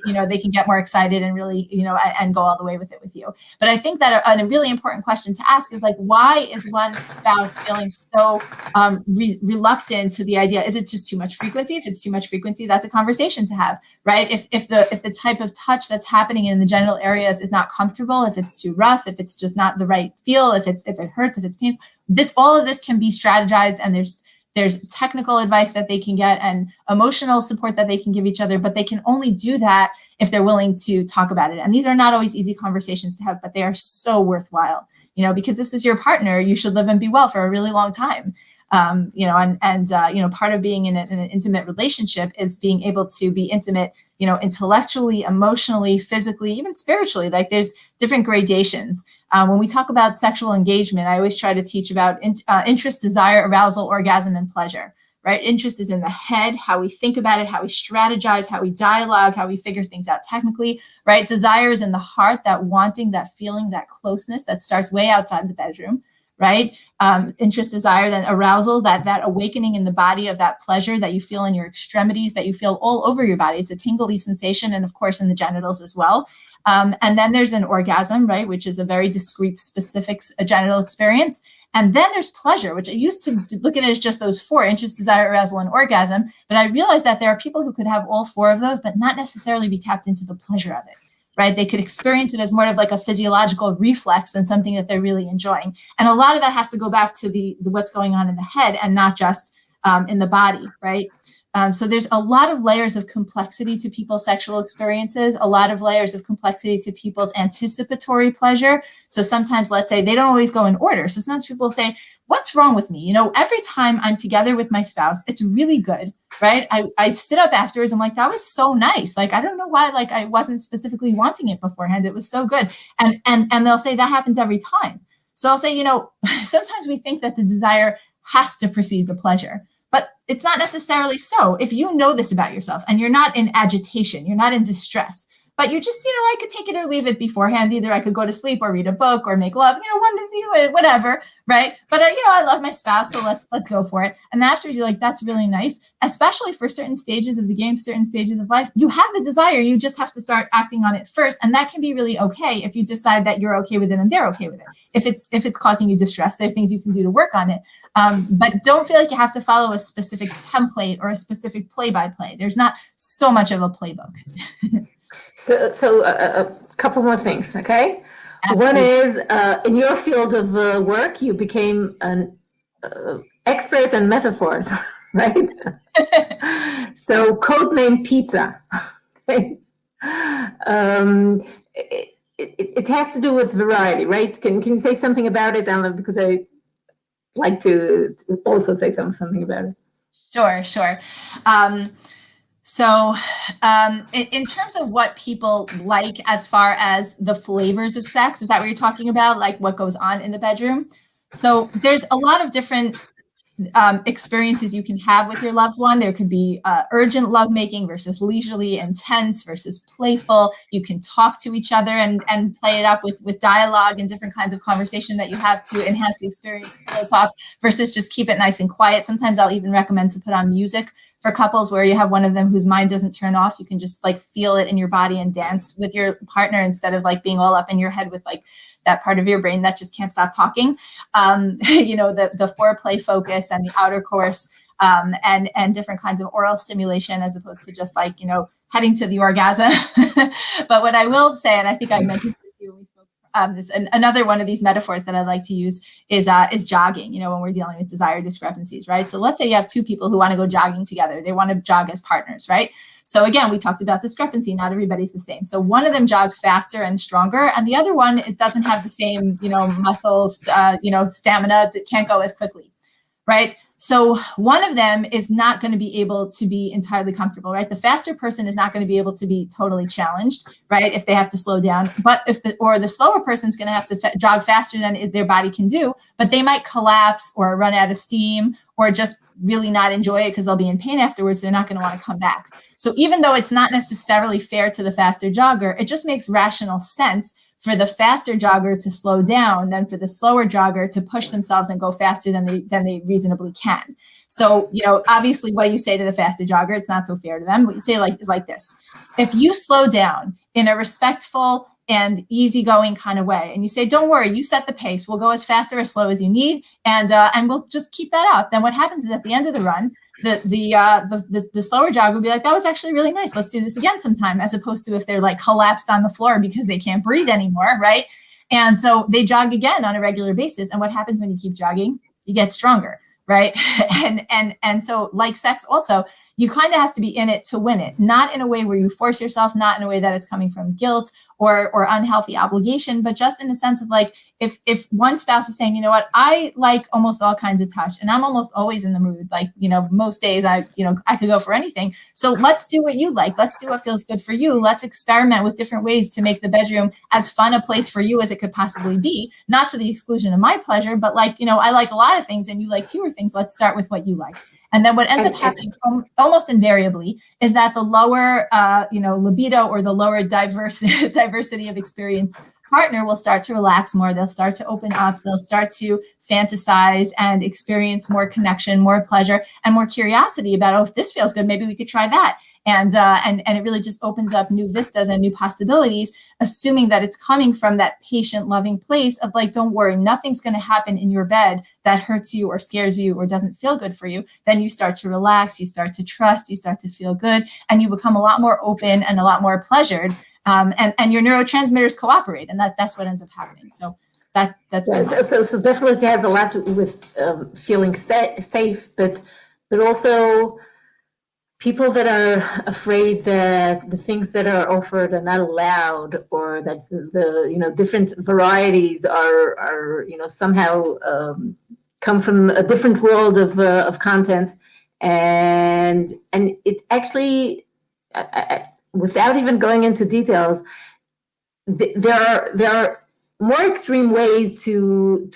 get more excited and really, and go all the way with it with you. But I think that a really important question to ask is like, why is one spouse feeling so reluctant to the idea? Is it just too much frequency? If it's too much frequency, that's a conversation to have, right? If the type of touch that's happening in the genital areas is not comfortable, if it's too rough, if it's just not the right feel, if it hurts, if it's painful, all of this can be strategized, and there's technical advice that they can get and emotional support that they can give each other, but they can only do that if they're willing to talk about it. And these are not always easy conversations to have, but they are so worthwhile, because this is your partner. You should live and be well for a really long time. Part of being in an intimate relationship is being able to be intimate, intellectually, emotionally, physically, even spiritually. Like there's different gradations. When we talk about sexual engagement, I always try to teach about interest, desire, arousal, orgasm, and pleasure, right? Interest is in the head, how we think about it, how we strategize, how we dialogue, how we figure things out technically, right? Desire is in the heart, that wanting, that feeling, that closeness that starts way outside the bedroom, right? Interest, desire, then arousal, that awakening in the body of that pleasure that you feel in your extremities, that you feel all over your body. It's a tingly sensation, and of course in the genitals as well. And then there's an orgasm, right, which is a very discrete, specific genital experience. And then there's pleasure, which I used to look at it as just those four: interest, desire, arousal, and orgasm. But I realized that there are people who could have all four of those, but not necessarily be tapped into the pleasure of it, right? They could experience it as more of like a physiological reflex than something that they're really enjoying. And a lot of that has to go back to the what's going on in the head and not just in the body, right? So there's a lot of layers of complexity to people's sexual experiences, a lot of layers of complexity to people's anticipatory pleasure. So sometimes, let's say, they don't always go in order. So sometimes people say, what's wrong with me? You know, every time I'm together with my spouse, it's really good, right? I sit up afterwards. I'm like, that was so nice. Like, I don't know why, like, I wasn't specifically wanting it beforehand. It was so good. And they'll say that happens every time. So I'll say, you know, sometimes we think that the desire has to precede the pleasure. But it's not necessarily so. If you know this about yourself and you're not in agitation, you're not in distress, but you just, you know, I could take it or leave it beforehand. Either I could go to sleep or read a book or make love, you know, one of you, whatever, right? But, you know, I love my spouse, so let's go for it. And afterwards, you're like, that's really nice, especially for certain stages of the game, certain stages of life. You have the desire. You just have to start acting on it first. And that can be really okay if you decide that you're okay with it and they're okay with it. If it's causing you distress, there are things you can do to work on it. But don't feel like you have to follow a specific template or a specific play-by-play. There's not so much of a playbook. So a couple more things, okay? Absolutely. One is, in your field of work, you became an expert in metaphors, right? So codename pizza. Okay? It has to do with variety, right? Can you say something about it, Alan? Because I like to also say something about it. Sure. So in terms of what people like as far as the flavors of sex, is that what you're talking about? Like what goes on in the bedroom? So there's a lot of different experiences you can have with your loved one. There could be urgent lovemaking versus leisurely, intense versus playful. You can talk to each other and play it up with dialogue and different kinds of conversation that you have to enhance the experience of talk versus just keep it nice and quiet. Sometimes I'll even recommend to put on music for couples where you have one of them whose mind doesn't turn off. You can just like feel it in your body and dance with your partner instead of like being all up in your head with like that part of your brain that just can't stop talking. You know, the foreplay focus and the outer course and different kinds of oral stimulation as opposed to just like, you know, heading to the orgasm. But what I will say, and I think I mentioned this to you when we spoke, another one of these metaphors that I like to use is jogging, you know, when we're dealing with desire discrepancies, right? So let's say you have two people who want to go jogging together. They want to jog as partners, right? So again, we talked about discrepancy. Not everybody's the same. So one of them jogs faster and stronger, and the other one doesn't have the same, you know, muscles, you know, stamina, that can't go as quickly, right? So one of them is not going to be able to be entirely comfortable, right? The faster person is not going to be able to be totally challenged, right? If they have to slow down, but the slower person is going to have to jog faster than their body can do, but they might collapse or run out of steam or just really not enjoy it because they'll be in pain afterwards. They're not going to want to come back. So even though it's not necessarily fair to the faster jogger, it just makes rational sense for the faster jogger to slow down than for the slower jogger to push themselves and go faster than they reasonably can. So, you know, obviously what you say to the faster jogger, it's not so fair to them. What you say is like this: if you slow down in a respectful and easygoing kind of way, and you say, don't worry, you set the pace, we'll go as fast or as slow as you need, and we'll just keep that up. Then what happens is at the end of the run, the slower jogger will be like, that was actually really nice. Let's do this again sometime, as opposed to if they're like collapsed on the floor because they can't breathe anymore, right? And so they jog again on a regular basis. And what happens when you keep jogging? You get stronger, right? And so like sex also, you kind of have to be in it to win it, not in a way where you force yourself, not in a way that it's coming from guilt or unhealthy obligation, but just in the sense of like, if one spouse is saying, you know what, I like almost all kinds of touch and I'm almost always in the mood, like, you know, most days I could go for anything. So let's do what you like. Let's do what feels good for you. Let's experiment with different ways to make the bedroom as fun a place for you as it could possibly be, not to the exclusion of my pleasure, but like, you know, I like a lot of things and you like fewer things. Let's start with what you like. And then what ends up happening almost invariably is that the lower, libido or the lower diversity of experience partner will start to relax more. They'll start to open up. They'll start to fantasize and experience more connection, more pleasure, and more curiosity about, oh, if this feels good, maybe we could try that. And it really just opens up new vistas and new possibilities, assuming that it's coming from that patient, loving place of like, don't worry, nothing's going to happen in your bed that hurts you or scares you or doesn't feel good for you. Then you start to relax, you start to trust, you start to feel good, and you become a lot more open and a lot more pleasured. And your neurotransmitters cooperate, and that's what ends up happening. So that's so definitely it has a lot to do with feeling safe, but also people that are afraid that the things that are offered are not allowed, or that the different varieties are somehow come from a different world of content, and it actually, without even going into details, there are more extreme ways to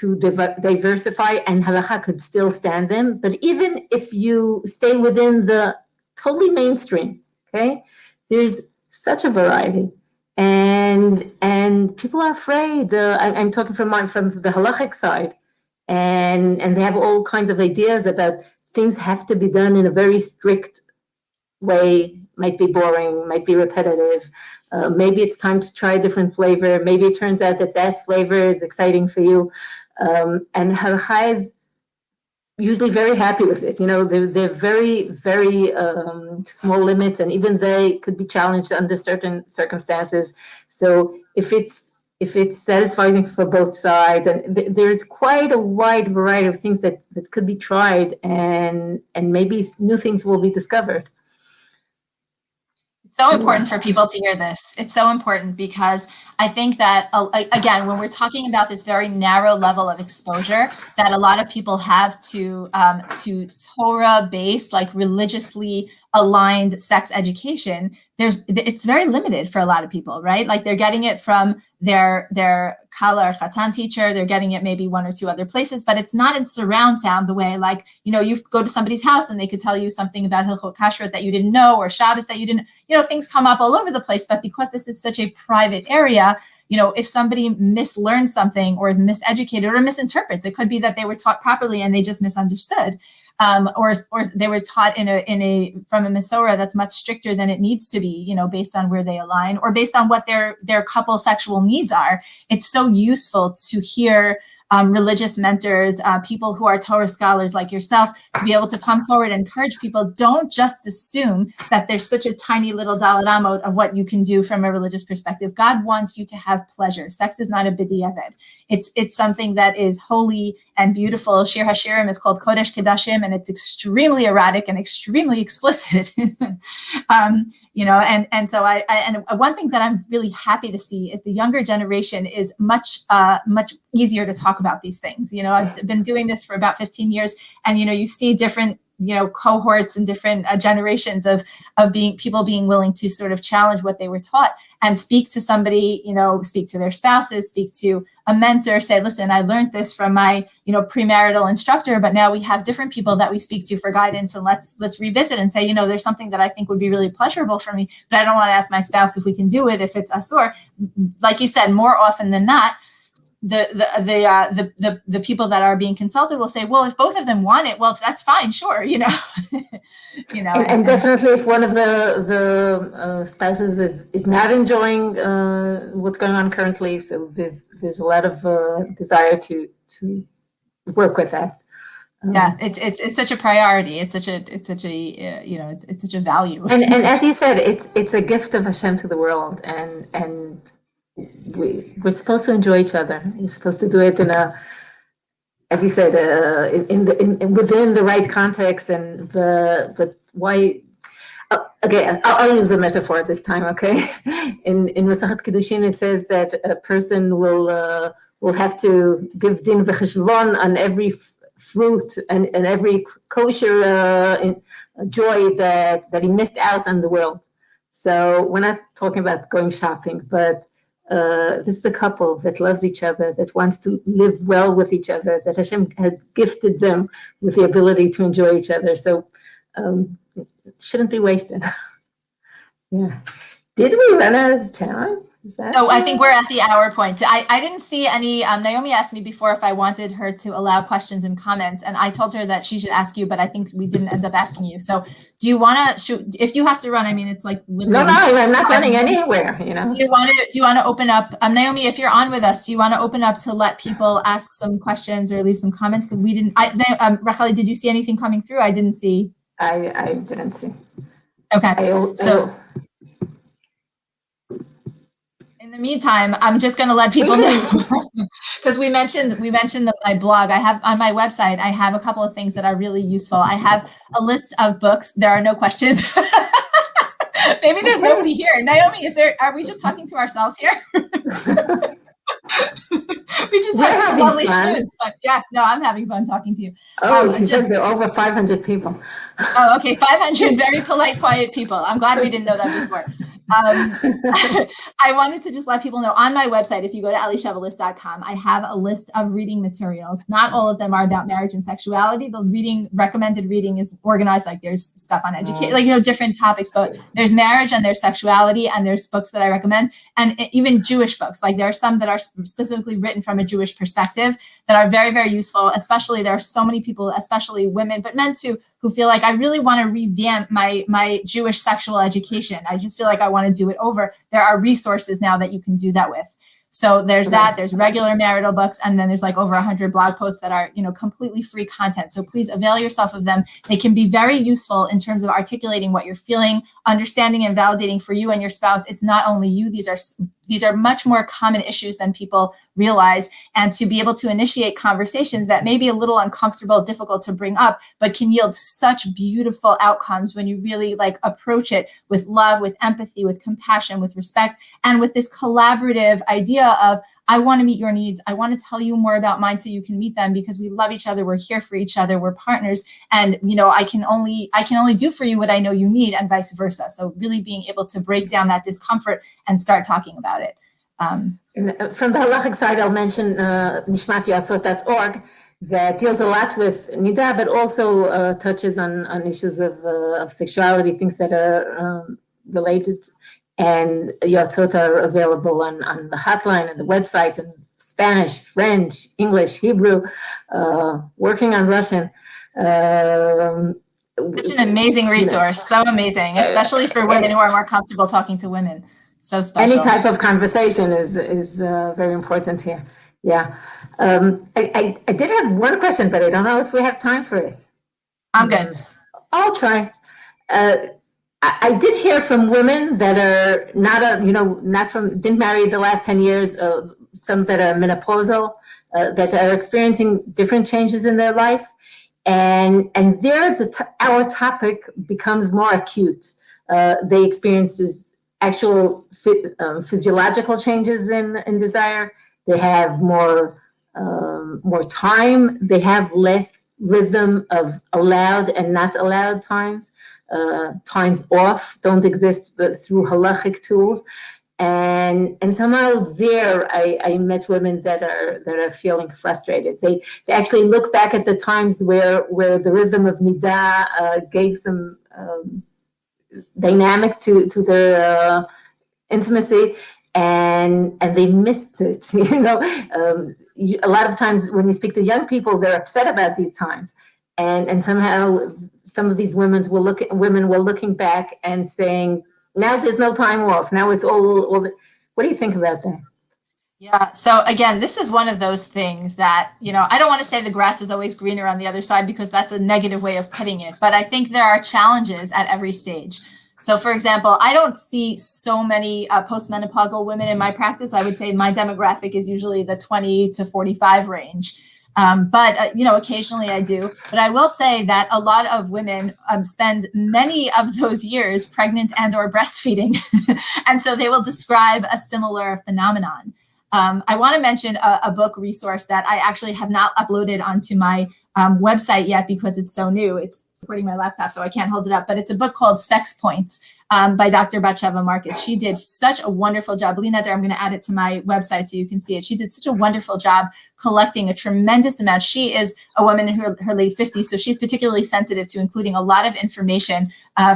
diversify, and halacha could still stand them. But even if you stay within the totally mainstream, okay, there's such a variety, and people are afraid. I'm talking from the halachic side, and they have all kinds of ideas about things have to be done in a very strict way. Might be boring, might be repetitive. Maybe it's time to try a different flavor. Maybe it turns out that flavor is exciting for you, and halacha is usually very happy with it. They're very, very small limits, and even they could be challenged under certain circumstances. So if it's satisfying for both sides, and there's quite a wide variety of things that could be tried, and maybe new things will be discovered. So important for people to hear this. It's so important because I think that, again, when we're talking about this very narrow level of exposure that a lot of people have to Torah-based, like religiously aligned sex education, it's very limited for a lot of people, right? Like they're getting it from their kala or chatan teacher, they're getting it maybe one or two other places, but it's not in surround sound the way, like, you go to somebody's house and they could tell you something about Hilchot Kashrut that you didn't know, or Shabbos that you didn't, things come up all over the place. But because this is such a private area, if somebody mislearns something or is miseducated or misinterprets, it could be that they were taught properly and they just misunderstood. Or they were taught from a Masorah that's much stricter than it needs to be, based on where they align or based on what their couple sexual needs are. It's so useful to hear religious mentors, people who are Torah scholars like yourself, to be able to come forward and encourage people. Don't just assume that there's such a tiny little Daled Amot of what you can do from a religious perspective. God wants you to have pleasure. Sex is not a b'diavad. It's something that is holy and beautiful. Shir HaShirim is called Kodesh Kedashim, and it's extremely erotic and extremely explicit. So one thing that I'm really happy to see is the younger generation is much easier to talk about these things. I've been doing this for about 15 years, and you see different cohorts and different generations of people being willing to sort of challenge what they were taught and speak to somebody, speak to their spouses, speak to a mentor, say, listen, I learned this from my premarital instructor, but now we have different people that we speak to for guidance, and let's revisit and say, there's something that I think would be really pleasurable for me, but I don't want to ask my spouse if we can do it if it's asur. Like you said, more often than not, the people that are being consulted will say, well, if both of them want it, well, that's fine, sure, And definitely, if one of the spouses is not enjoying what's going on currently, so there's a lot of desire to work with that. Yeah, it's such a priority. It's such a value. And as you said, it's a gift of Hashem to the world, and we're supposed to enjoy each other. You're supposed to do it in a, as you said, within the right context, and why. Okay, I'll use a metaphor this time. Okay, in Masachet Kiddushin it says that a person will have to give din v'cheshbon on every fruit and every kosher joy that he missed out on the world. So we're not talking about going shopping, but this is a couple that loves each other, that wants to live well with each other, that Hashem had gifted them with the ability to enjoy each other. So it shouldn't be wasted. Yeah. Did we run out of time? Is that? Oh, I think we're at the hour point. I didn't see any. Naomi asked me before if I wanted her to allow questions and comments, and I told her that she should ask you, but I think we didn't end up asking you. So, do you want to shoot? If you have to run, I mean, it's like No, I'm not running anywhere. You know. Do you want to open up, Naomi? If you're on with us, do you want to open up to let people ask some questions or leave some comments? Because we didn't. Rachel, did you see anything coming through? I didn't see. I didn't see. Okay, so. In the meantime, I'm just going to let people know because we mentioned my blog. I have on my website. I have a couple of things that are really useful. I have a list of books. There are no questions. Maybe there's nobody here. Naomi, are we just talking to ourselves here? We just have such lovely students. But yeah, no, I'm having fun talking to you. Oh, she says there are over 500 people. Oh, okay, 500 very polite, quiet people. I'm glad we didn't know that before. I wanted to just let people know on my website, if you go to elliechevalis.com, I have a list of reading materials. Not all of them are about marriage and sexuality. The recommended reading is organized, like there's stuff on education, like, different topics, but there's marriage and there's sexuality and there's books that I recommend, and even Jewish books. Like there are some that are specifically written from a Jewish perspective that are very, very useful. Especially there are so many people, especially women, but men too, who feel like I really want to revamp my Jewish sexual education. I just feel like I want to do it over. There are resources now that you can do that with. So there's that, there's regular marital books, and then there's like over 100 blog posts that are, completely free content. So please avail yourself of them. They can be very useful in terms of articulating what you're feeling, understanding and validating for you and your spouse. It's not only you, these are much more common issues than people realize, and to be able to initiate conversations that may be a little uncomfortable, difficult to bring up, but can yield such beautiful outcomes when you really approach it with love, with empathy, with compassion, with respect, and with this collaborative idea of, I want to meet your needs. I want to tell you more about mine so you can meet them, because we love each other. We're here for each other. We're partners. And, I can only do for you what I know you need, and vice versa. So really being able to break down that discomfort and start talking about it. From the halachic side, I'll mention nishmatyatzot.org that deals a lot with nida, but also touches on issues of sexuality, things that are related. And yatzot are available on the hotline and the websites in Spanish, French, English, Hebrew, working on Russian. Such an amazing resource, so amazing, especially for women who are more comfortable talking to women. So special. Any type of conversation is very important here. Yeah. I did have one question, but I don't know if we have time for it. I'm good. I'll try. I did hear from women that are didn't marry the last 10 years, some that are menopausal, that are experiencing different changes in their life. And there our topic becomes more acute. They experience this actual physiological changes in desire. They have more time. They have less rhythm of allowed and not allowed times. Times off don't exist but through halachic tools, and somehow there I met women that are feeling frustrated. They actually look back at the times where the rhythm of midah gave some dynamic to their intimacy, and they missed it. A lot of times when you speak to young people, they're upset about these times, and somehow some of these women were looking back and saying, now there's no time off. Now it's all. What do you think about that? Yeah. So again, this is one of those things that, I don't want to say the grass is always greener on the other side, because that's a negative way of putting it. But I think there are challenges at every stage. So for example, I don't see so many postmenopausal women in my practice. I would say my demographic is usually the 20 to 45 range. But occasionally I do. But I will say that a lot of women spend many of those years pregnant and or breastfeeding. And so they will describe a similar phenomenon. I want to mention a book resource that I actually have not uploaded onto my website yet because it's so new. It's supporting my laptop, so I can't hold it up. But it's a book called Sex Points. by Dr. Batsheva Marcus. She did such a wonderful job. Lena, I'm going to add it to my website so you can see it. She did such a wonderful job collecting a tremendous amount. She is a woman in her late 50s, so she's particularly sensitive to including a lot of information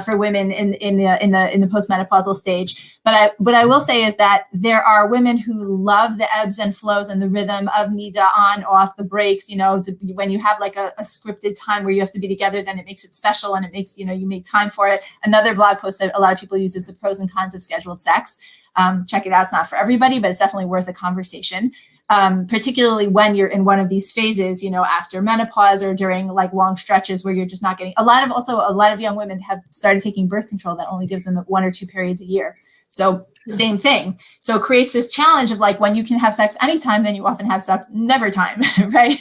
for women in the postmenopausal stage. But what I will say is that there are women who love the ebbs and flows and the rhythm of nida, on, off, the breaks. When you have like a scripted time where you have to be together, then it makes it special and it makes, you make time for it. Another blog post that a lot of people use is the pros and cons of scheduled sex. Check it out. It's not for everybody, but it's definitely worth a conversation. Particularly when you're in one of these phases, after menopause or during like long stretches where you're just not getting a lot of young women have started taking birth control that only gives them 1 or 2 periods a year. So same thing. So it creates this challenge of like, when you can have sex anytime, then you often have sex never time, right?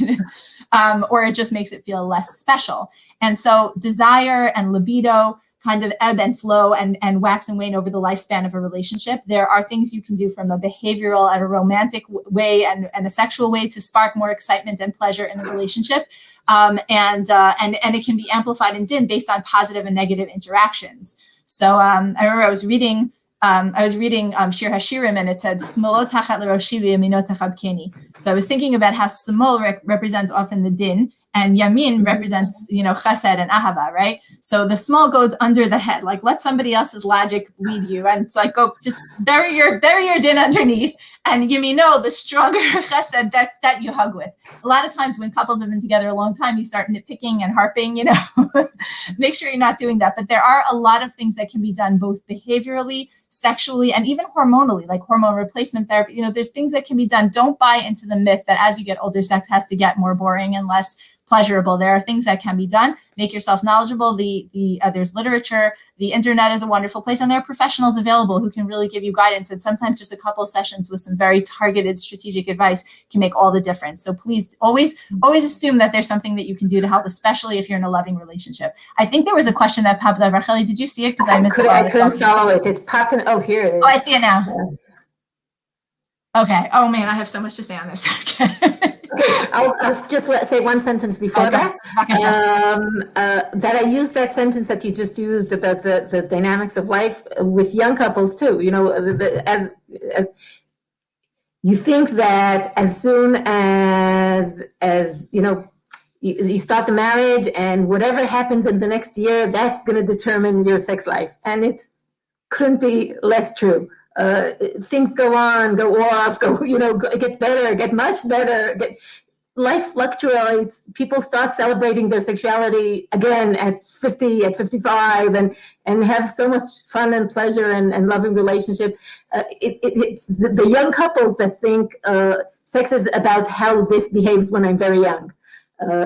Or it just makes it feel less special. And so desire and libido kind of ebb and flow and wax and wane over the lifespan of a relationship. There are things you can do from a behavioral and a romantic way and a sexual way to spark more excitement and pleasure in the relationship. And it can be amplified in din based on positive and negative interactions. So I remember I was reading Shir Hashirim, and it said, "Smolo tachat l'roshi v'yamino tachabkeni." So I was thinking about how smol represents often the din, and yamin represents, chesed and ahava, right? So the small goes under the head, like let somebody else's logic lead you, and it's like, go just bury your din underneath, and the stronger chesed that you hug with. A lot of times when couples have been together a long time, you start nitpicking and harping, make sure you're not doing that. But there are a lot of things that can be done both behaviorally, sexually, and even hormonally, like hormone replacement therapy. There's things that can be done. Don't buy into the myth that as you get older, sex has to get more boring and less pleasurable. There are things that can be done. Make yourself knowledgeable. There's literature. The internet is a wonderful place, and there are professionals available who can really give you guidance. And sometimes just a couple of sessions with some very targeted strategic advice can make all the difference. So please always assume that there's something that you can do to help, especially if you're in a loving relationship. I think there was a question that popped up. Racheli, did you see it? Because I missed it. I couldn't follow it. It popped in. Oh, here it is. Oh, I see it now. Okay. Oh man, I have so much to say on this. Okay, I'll just say one sentence before that. That I use that sentence that you just used about the dynamics of life with young couples too. As you think that as soon as you start the marriage, and whatever happens in the next year, that's going to determine your sex life, and it couldn't be less true. Things go on, go off, get better, get much better. Life fluctuates. People start celebrating their sexuality again at 50, at 55, and have so much fun and pleasure and loving relationship. It's the young couples that think sex is about how this behaves when I'm very young.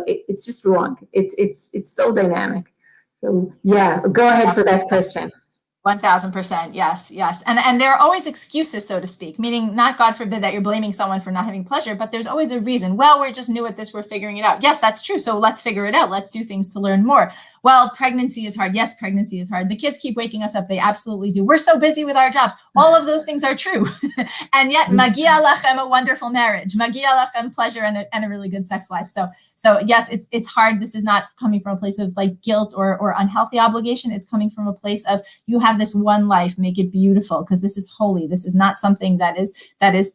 It's just wrong. It's so dynamic. So yeah, go ahead for that question. 1000%. Yes. And there are always excuses, so to speak, meaning not, God forbid, that you're blaming someone for not having pleasure, but there's always a reason. Well, we're just new at this. We're figuring it out. Yes, that's true. So let's figure it out. Let's do things to learn more. Well, pregnancy is hard. Yes, pregnancy is hard. The kids keep waking us up. They absolutely do. We're so busy with our jobs. All of those things are true. And yet, magia lachem, a wonderful marriage. Magia lachem, pleasure and a really good sex life. So yes, it's hard. This is not coming from a place of like guilt or unhealthy obligation. It's coming from a place of, you have this one life, make it beautiful, because this is holy. This is not something that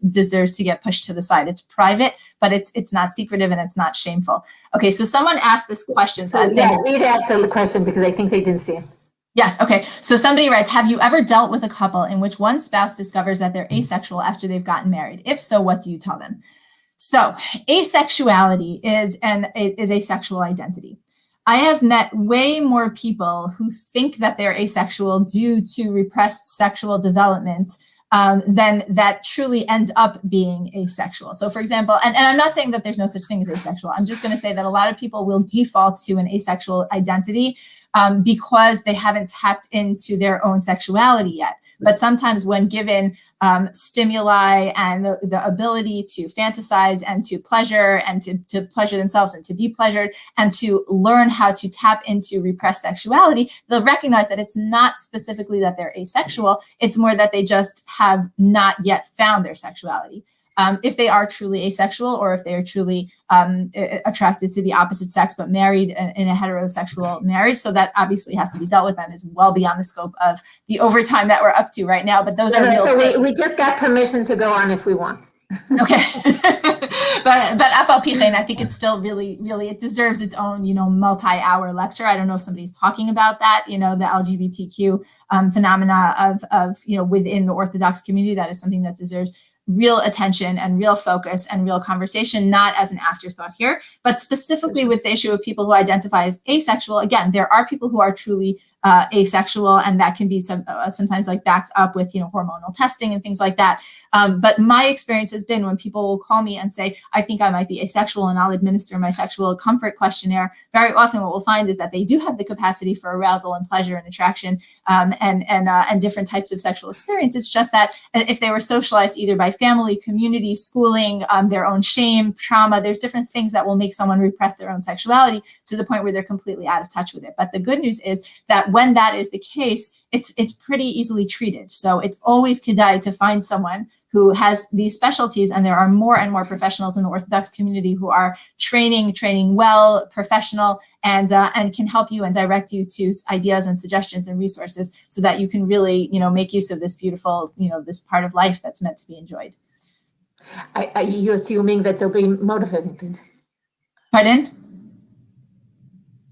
deserves to get pushed to the side. It's private, but it's not secretive, and it's not shameful. Okay, so someone asked this question. Read out the question, because I think they didn't see it. Yes. Okay. So somebody writes, have you ever dealt with a couple in which one spouse discovers that they're asexual after they've gotten married? If so, what do you tell them? So asexuality is a sexual identity. I have met way more people who think that they're asexual due to repressed sexual development than that truly end up being asexual. So for example, and I'm not saying that there's no such thing as asexual. I'm just going to say that a lot of people will default to an asexual identity because they haven't tapped into their own sexuality yet. But sometimes when given stimuli and the ability to fantasize and to pleasure and to pleasure themselves and to be pleasured and to learn how to tap into repressed sexuality, they'll recognize that it's not specifically that they're asexual. It's more that they just have not yet found their sexuality. if they are truly asexual or if they are truly attracted to the opposite sex but married in a heterosexual marriage. So that obviously has to be dealt with and is well beyond the scope of the overtime that we're up to right now. But those are real things. So we just got permission to go on if we want. Okay. but afal pichein, I think it's still really, it deserves its own, multi-hour lecture. I don't know if somebody's talking about that, the LGBTQ phenomena of within the Orthodox community. That is something that deserves real attention and real focus and real conversation, not as an afterthought here, but specifically with the issue of people who identify as asexual. Again, there are people who are truly asexual, and that can be sometimes like backed up with hormonal testing and things like that. But my experience has been when people will call me and say, I think I might be asexual, and I'll administer my sexual comfort questionnaire. Very often what we'll find is that they do have the capacity for arousal and pleasure and attraction and different types of sexual experience. It's just that if they were socialized either by family, community, schooling, their own shame, trauma, there's different things that will make someone repress their own sexuality to the point where they're completely out of touch with it. But the good news is that when that is the case, it's pretty easily treated. So it's always kedai to find someone who has these specialties, and there are more and more professionals in the Orthodox community who are training well, professional, and can help you and direct you to ideas and suggestions and resources so that you can really, make use of this beautiful, this part of life that's meant to be enjoyed. Are you assuming that they'll be motivated? Pardon?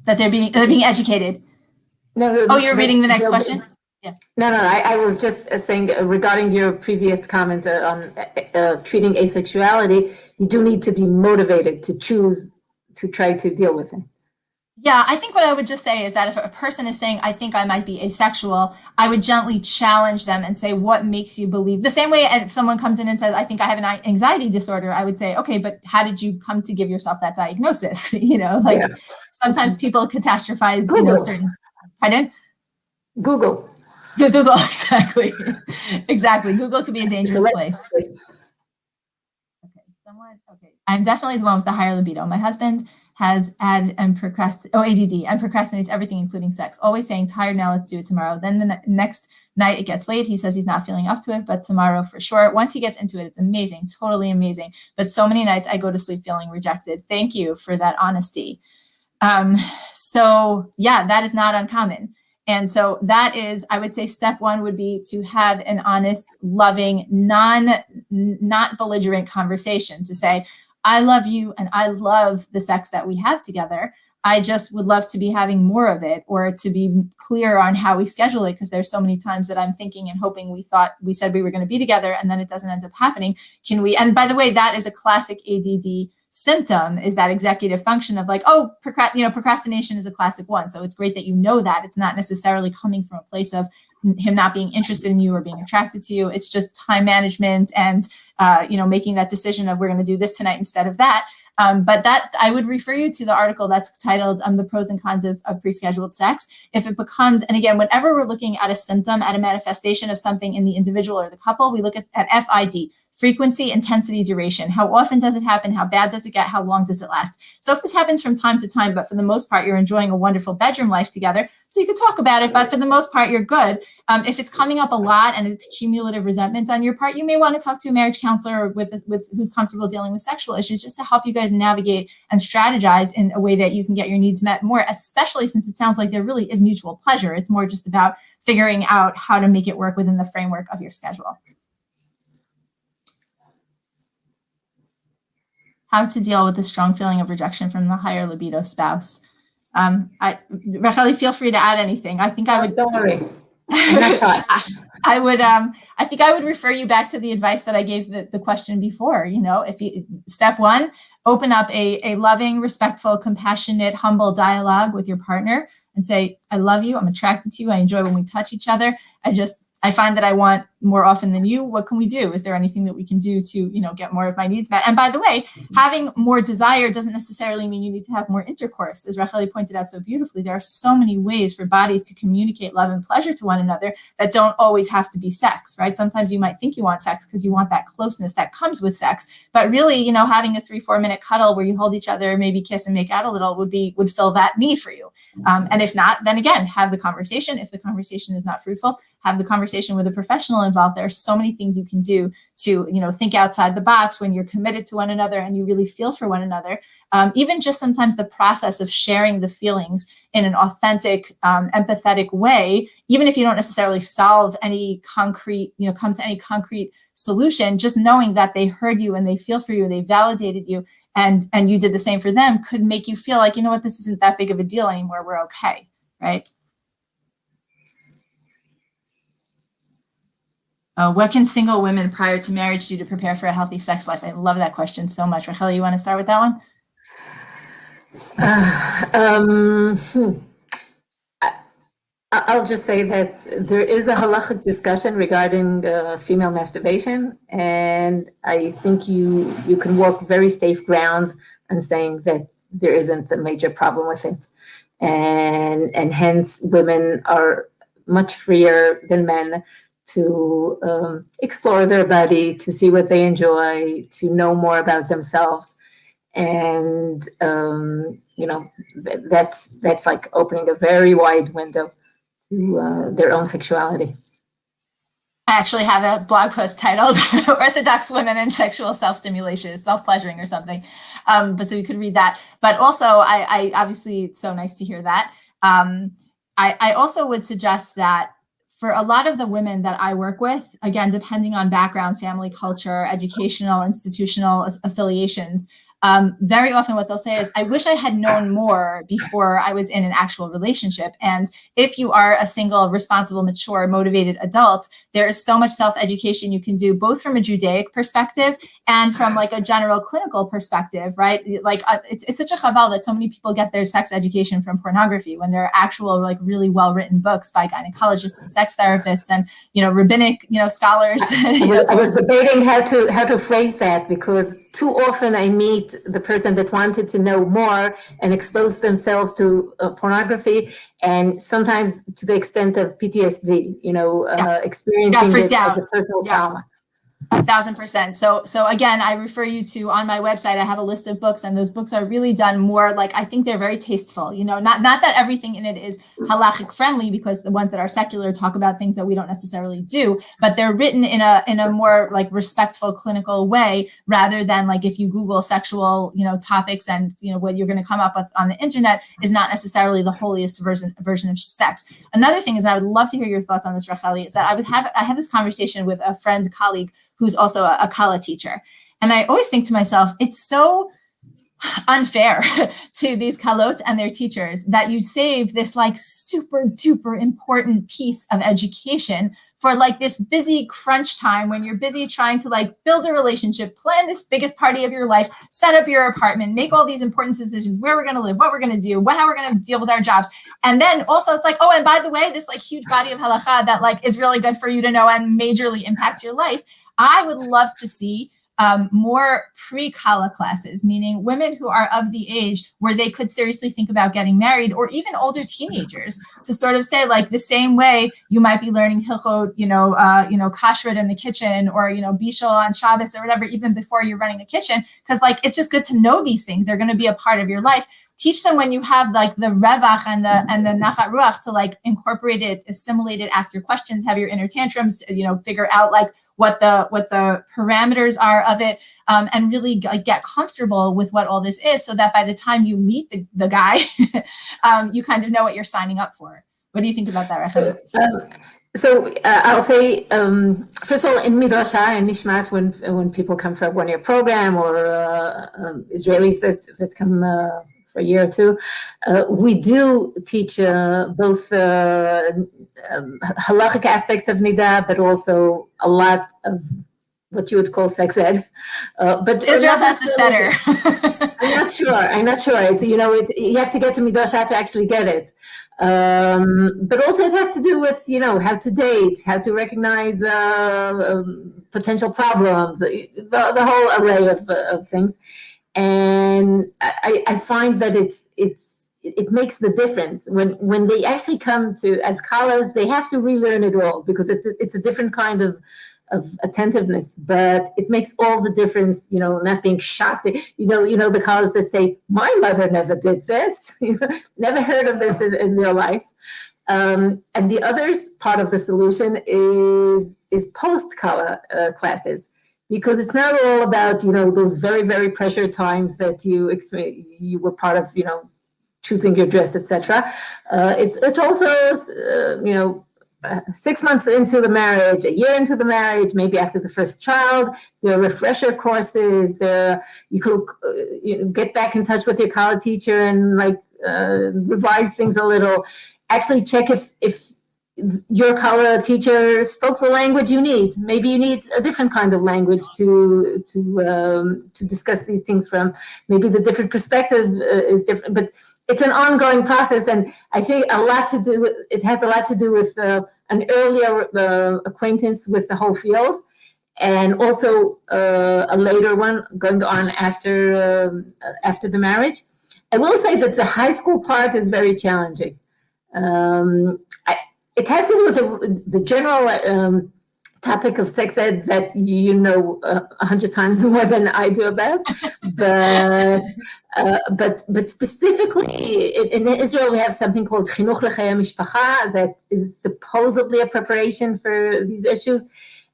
That they're being educated? No. Oh, you're reading the next question? Yeah. No. I was just saying regarding your previous comment on treating asexuality, you do need to be motivated to choose to try to deal with it. Yeah, I think what I would just say is that if a person is saying, I think I might be asexual, I would gently challenge them and say, what makes you believe? The same way if someone comes in and says, I think I have an anxiety disorder, I would say, okay, but how did you come to give yourself that diagnosis? Sometimes people catastrophize, certain, pardon? Google, exactly. Exactly. Google could be a dangerous place. Okay. I'm definitely the one with the higher libido. My husband has ADD and procrastinates everything, including sex. Always saying, tired now, let's do it tomorrow. Then the next night it gets late. He says he's not feeling up to it, but tomorrow for sure. Once he gets into it, it's amazing, totally amazing. But so many nights I go to sleep feeling rejected. Thank you for that honesty. So yeah, that is not uncommon. And so that is, I would say step one would be to have an honest, loving, not belligerent conversation to say, I love you and I love the sex that we have together. I just would love to be having more of it, or to be clear on how we schedule it, because there's so many times that I'm thinking and hoping we said we were going to be together and then it doesn't end up happening. Can we? And by the way, that is a classic ADD symptom, is that executive function of like, oh, procrastination is a classic one. So it's great that you know that. It's not necessarily coming from a place of him not being interested in you or being attracted to you. It's just time management and, making that decision of we're going to do this tonight instead of that. But that I would refer you to the article that's titled The Pros and Cons of Pre-Scheduled Sex. If it becomes, and again, whenever we're looking at a symptom, at a manifestation of something in the individual or the couple, we look at FID, frequency, intensity, duration. How often does it happen? How bad does it get? How long does it last? So if this happens from time to time, but for the most part, you're enjoying a wonderful bedroom life together, so you could talk about it, but for the most part, you're good. If it's coming up a lot and it's cumulative resentment on your part, you may want to talk to a marriage counselor or with who's comfortable dealing with sexual issues, just to help you guys navigate and strategize in a way that you can get your needs met more, especially since it sounds like there really is mutual pleasure. It's more just about figuring out how to make it work within the framework of your schedule. How to deal with the strong feeling of rejection from the higher libido spouse. Rachel, feel free to add anything. I think I would. Don't worry. I'm not shy. I think I would refer you back to the advice that I gave the question before. Step one, open up a loving, respectful, compassionate, humble dialogue with your partner and say, I love you. I'm attracted to you. I enjoy when we touch each other. I find that I want more often than you. What can we do? Is there anything that we can do to, get more of my needs met? And by the way, having more desire doesn't necessarily mean you need to have more intercourse. As Rachel pointed out so beautifully, there are so many ways for bodies to communicate love and pleasure to one another that don't always have to be sex, right? Sometimes you might think you want sex because you want that closeness that comes with sex. But really, having a 3-4 minute cuddle where you hold each other, maybe kiss and make out a little would fill that need for you. And if not, then again, have the conversation. If the conversation is not fruitful, have the conversation conversation with a professional involved, there are so many things you can do to, think outside the box when you're committed to one another and you really feel for one another. Even just sometimes the process of sharing the feelings in an authentic, empathetic way, even if you don't necessarily solve any concrete, come to any concrete solution, just knowing that they heard you and they feel for you, they validated you, and you did the same for them, could make you feel like, this isn't that big of a deal anymore. We're okay, right? What can single women prior to marriage do to prepare for a healthy sex life? I love that question so much. Rachel, you want to start with that one? I'll just say that there is a halachic discussion regarding female masturbation, and I think you can walk very safe grounds in saying that there isn't a major problem with it, and hence women are much freer than men to explore their body, to see what they enjoy, to know more about themselves, and that's like opening a very wide window to their own sexuality. I actually have a blog post titled Orthodox Women and Sexual Self-Stimulation, Self-Pleasuring or something. But so you could read that. But also, I obviously, it's so nice to hear that. I also would suggest that for a lot of the women that I work with, again, depending on background, family, culture, educational, institutional affiliations, very often what they'll say is, I wish I had known more before I was in an actual relationship. And if you are a single, responsible, mature, motivated adult, there is so much self-education you can do, both from a Judaic perspective and from like a general clinical perspective, right? Like it's such a chaval that so many people get their sex education from pornography when there are actual, like really well-written books by gynecologists and sex therapists and, rabbinic, scholars. I was debating how to phrase that, because too often I meet the person that wanted to know more and expose themselves to pornography, and sometimes to the extent of PTSD, experiencing it as a personal trauma. 1,000%. So again, I refer you to, on my website, I have a list of books, and those books are really done more like, I think they're very tasteful, not that everything in it is halachic friendly, because the ones that are secular talk about things that we don't necessarily do, but they're written in a more like respectful, clinical way, rather than like if you Google sexual, topics, and what you're going to come up with on the internet is not necessarily the holiest version of sex. Another thing is, I would love to hear your thoughts on this, Racheli, is that I had this conversation with a friend, colleague, who's also a Kala teacher. And I always think to myself, it's so unfair to these kalot and their teachers that you save this like super duper important piece of education for like this busy crunch time when you're busy trying to like build a relationship, plan this biggest party of your life, set up your apartment, make all these important decisions, where we're going to live, what we're going to do, how we're going to deal with our jobs. And then also it's like, oh, and by the way, this like huge body of halacha that like is really good for you to know and majorly impacts your life. I would love to see more pre-Kala classes, meaning women who are of the age where they could seriously think about getting married, or even older teenagers, to sort of say, like, the same way you might be learning hilchot, kashrut in the kitchen, or, bishul on Shabbos or whatever, even before you're running a kitchen, because like, it's just good to know these things. They're going to be a part of your life. Teach them when you have like the revach and the nachat ruach to like incorporate it, assimilate it, ask your questions, have your inner tantrums, figure out like what the parameters are of it, and really get comfortable with what all this is, so that by the time you meet the guy, you kind of know what you're signing up for. What do you think about that, Rachel? So I'll say, first of all, in Midrasha and Nishmat, when people come for a one-year program, or Israelis that come for a year or two, we do teach both halachic aspects of Nida, but also a lot of what you would call sex ed. But Israel has the center. I'm not sure. It's, you have to get to Midrasha to actually get it. But also it has to do with, how to date, how to recognize potential problems, the whole array of things. And I find that it makes the difference when they actually come to as scholars. They have to relearn it all, because it's a different kind of attentiveness, but it makes all the difference. Not being shocked. The scholars that say, "My mother never did this," never heard of this in their life. And the other part of the solution is post-color classes, because it's not all about, those very, very pressured times that you were part of, choosing your dress, etc. It's also, 6 months into the marriage, a year into the marriage, maybe after the first child. There are refresher courses. You could get back in touch with your college teacher and revise things a little. Actually check if your color teacher spoke the language you need. Maybe you need a different kind of language to discuss these things from. Maybe the different perspective is different, but it's an ongoing process, and I think it has a lot to do with an earlier acquaintance with the whole field, and also a later one going on after the marriage. I will say that the high school part is very challenging. It has to do with the general topic of sex ed that 100 times more than I do about, but specifically in Israel we have something called Chinuch Lechayei Mishpacha that is supposedly a preparation for these issues,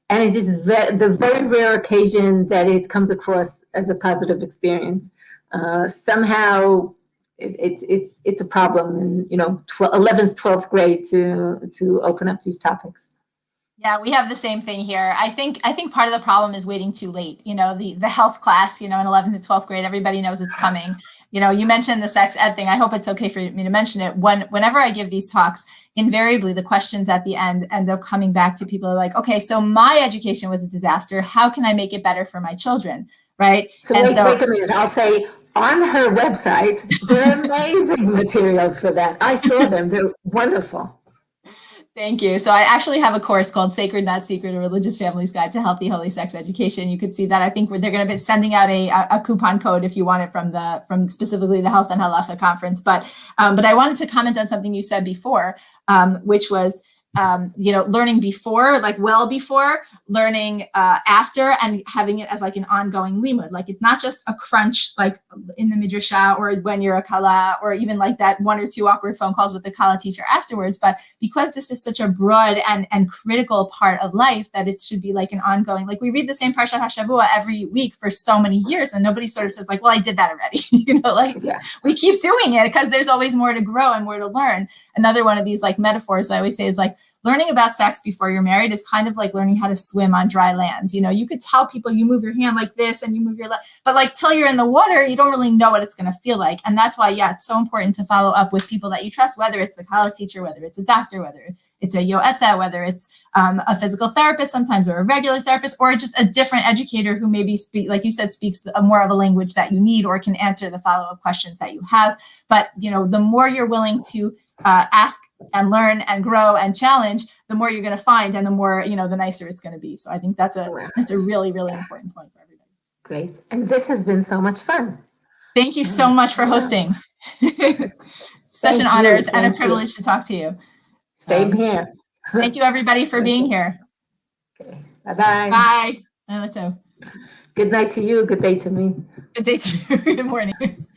and it is the very rare occasion that it comes across as a positive experience. Somehow it's a problem in 11th, 12th grade to open up these topics. Yeah, we have the same thing here. I think part of the problem is waiting too late. The health class, in 11th and 12th grade, everybody knows it's coming. You mentioned the sex ed thing. I hope it's okay for me to mention it. Whenever I give these talks, invariably the questions at the end end up coming back to people like, okay, so my education was a disaster. How can I make it better for my children? Right? So wait a minute. I'll say, on her website, there are amazing materials for that. I saw them. They're wonderful. Thank you. So I actually have a course called Sacred Not Secret, a Religious Family's Guide to Healthy, Holy Sex Education. You could see that. I think they're going to be sending out a coupon code if you want it from specifically the Health and Halacha conference. But I wanted to comment on something you said before, which was learning before, well before, learning after, and having it as an ongoing limud. It's not just a crunch in the midrasha or when you're a kala, or even that 1 or 2 awkward phone calls with the kala teacher afterwards. But because this is such a broad and critical part of life, that it should be an ongoing, we read the same Parshat HaShavua every week for so many years, and nobody sort of says well, I did that already. Yeah. We keep doing it because there's always more to grow and more to learn. Another one of these metaphors I always say is learning about sex before you're married is kind of like learning how to swim on dry land. You could tell people you move your hand like this and you move your leg, but till you're in the water, you don't really know what it's going to feel like. And that's why, it's so important to follow up with people that you trust, whether it's the college teacher, whether it's a doctor, whether it's a yoetza, whether it's a physical therapist sometimes, or a regular therapist, or just a different educator who maybe speaks more of a language that you need, or can answer the follow-up questions that you have. But, the more you're willing to ask and learn and grow and challenge, the more you're going to find, and the more, the nicer it's going to be. So I think that's a really, really important point for everybody. Great. And this has been so much fun. Thank you so much for hosting. Such an honor and a privilege to talk to you. Same here. Thank you, everybody, for being here. Okay. Bye-bye. Bye. Good night to you. Good day to me. Good day to you. Good morning.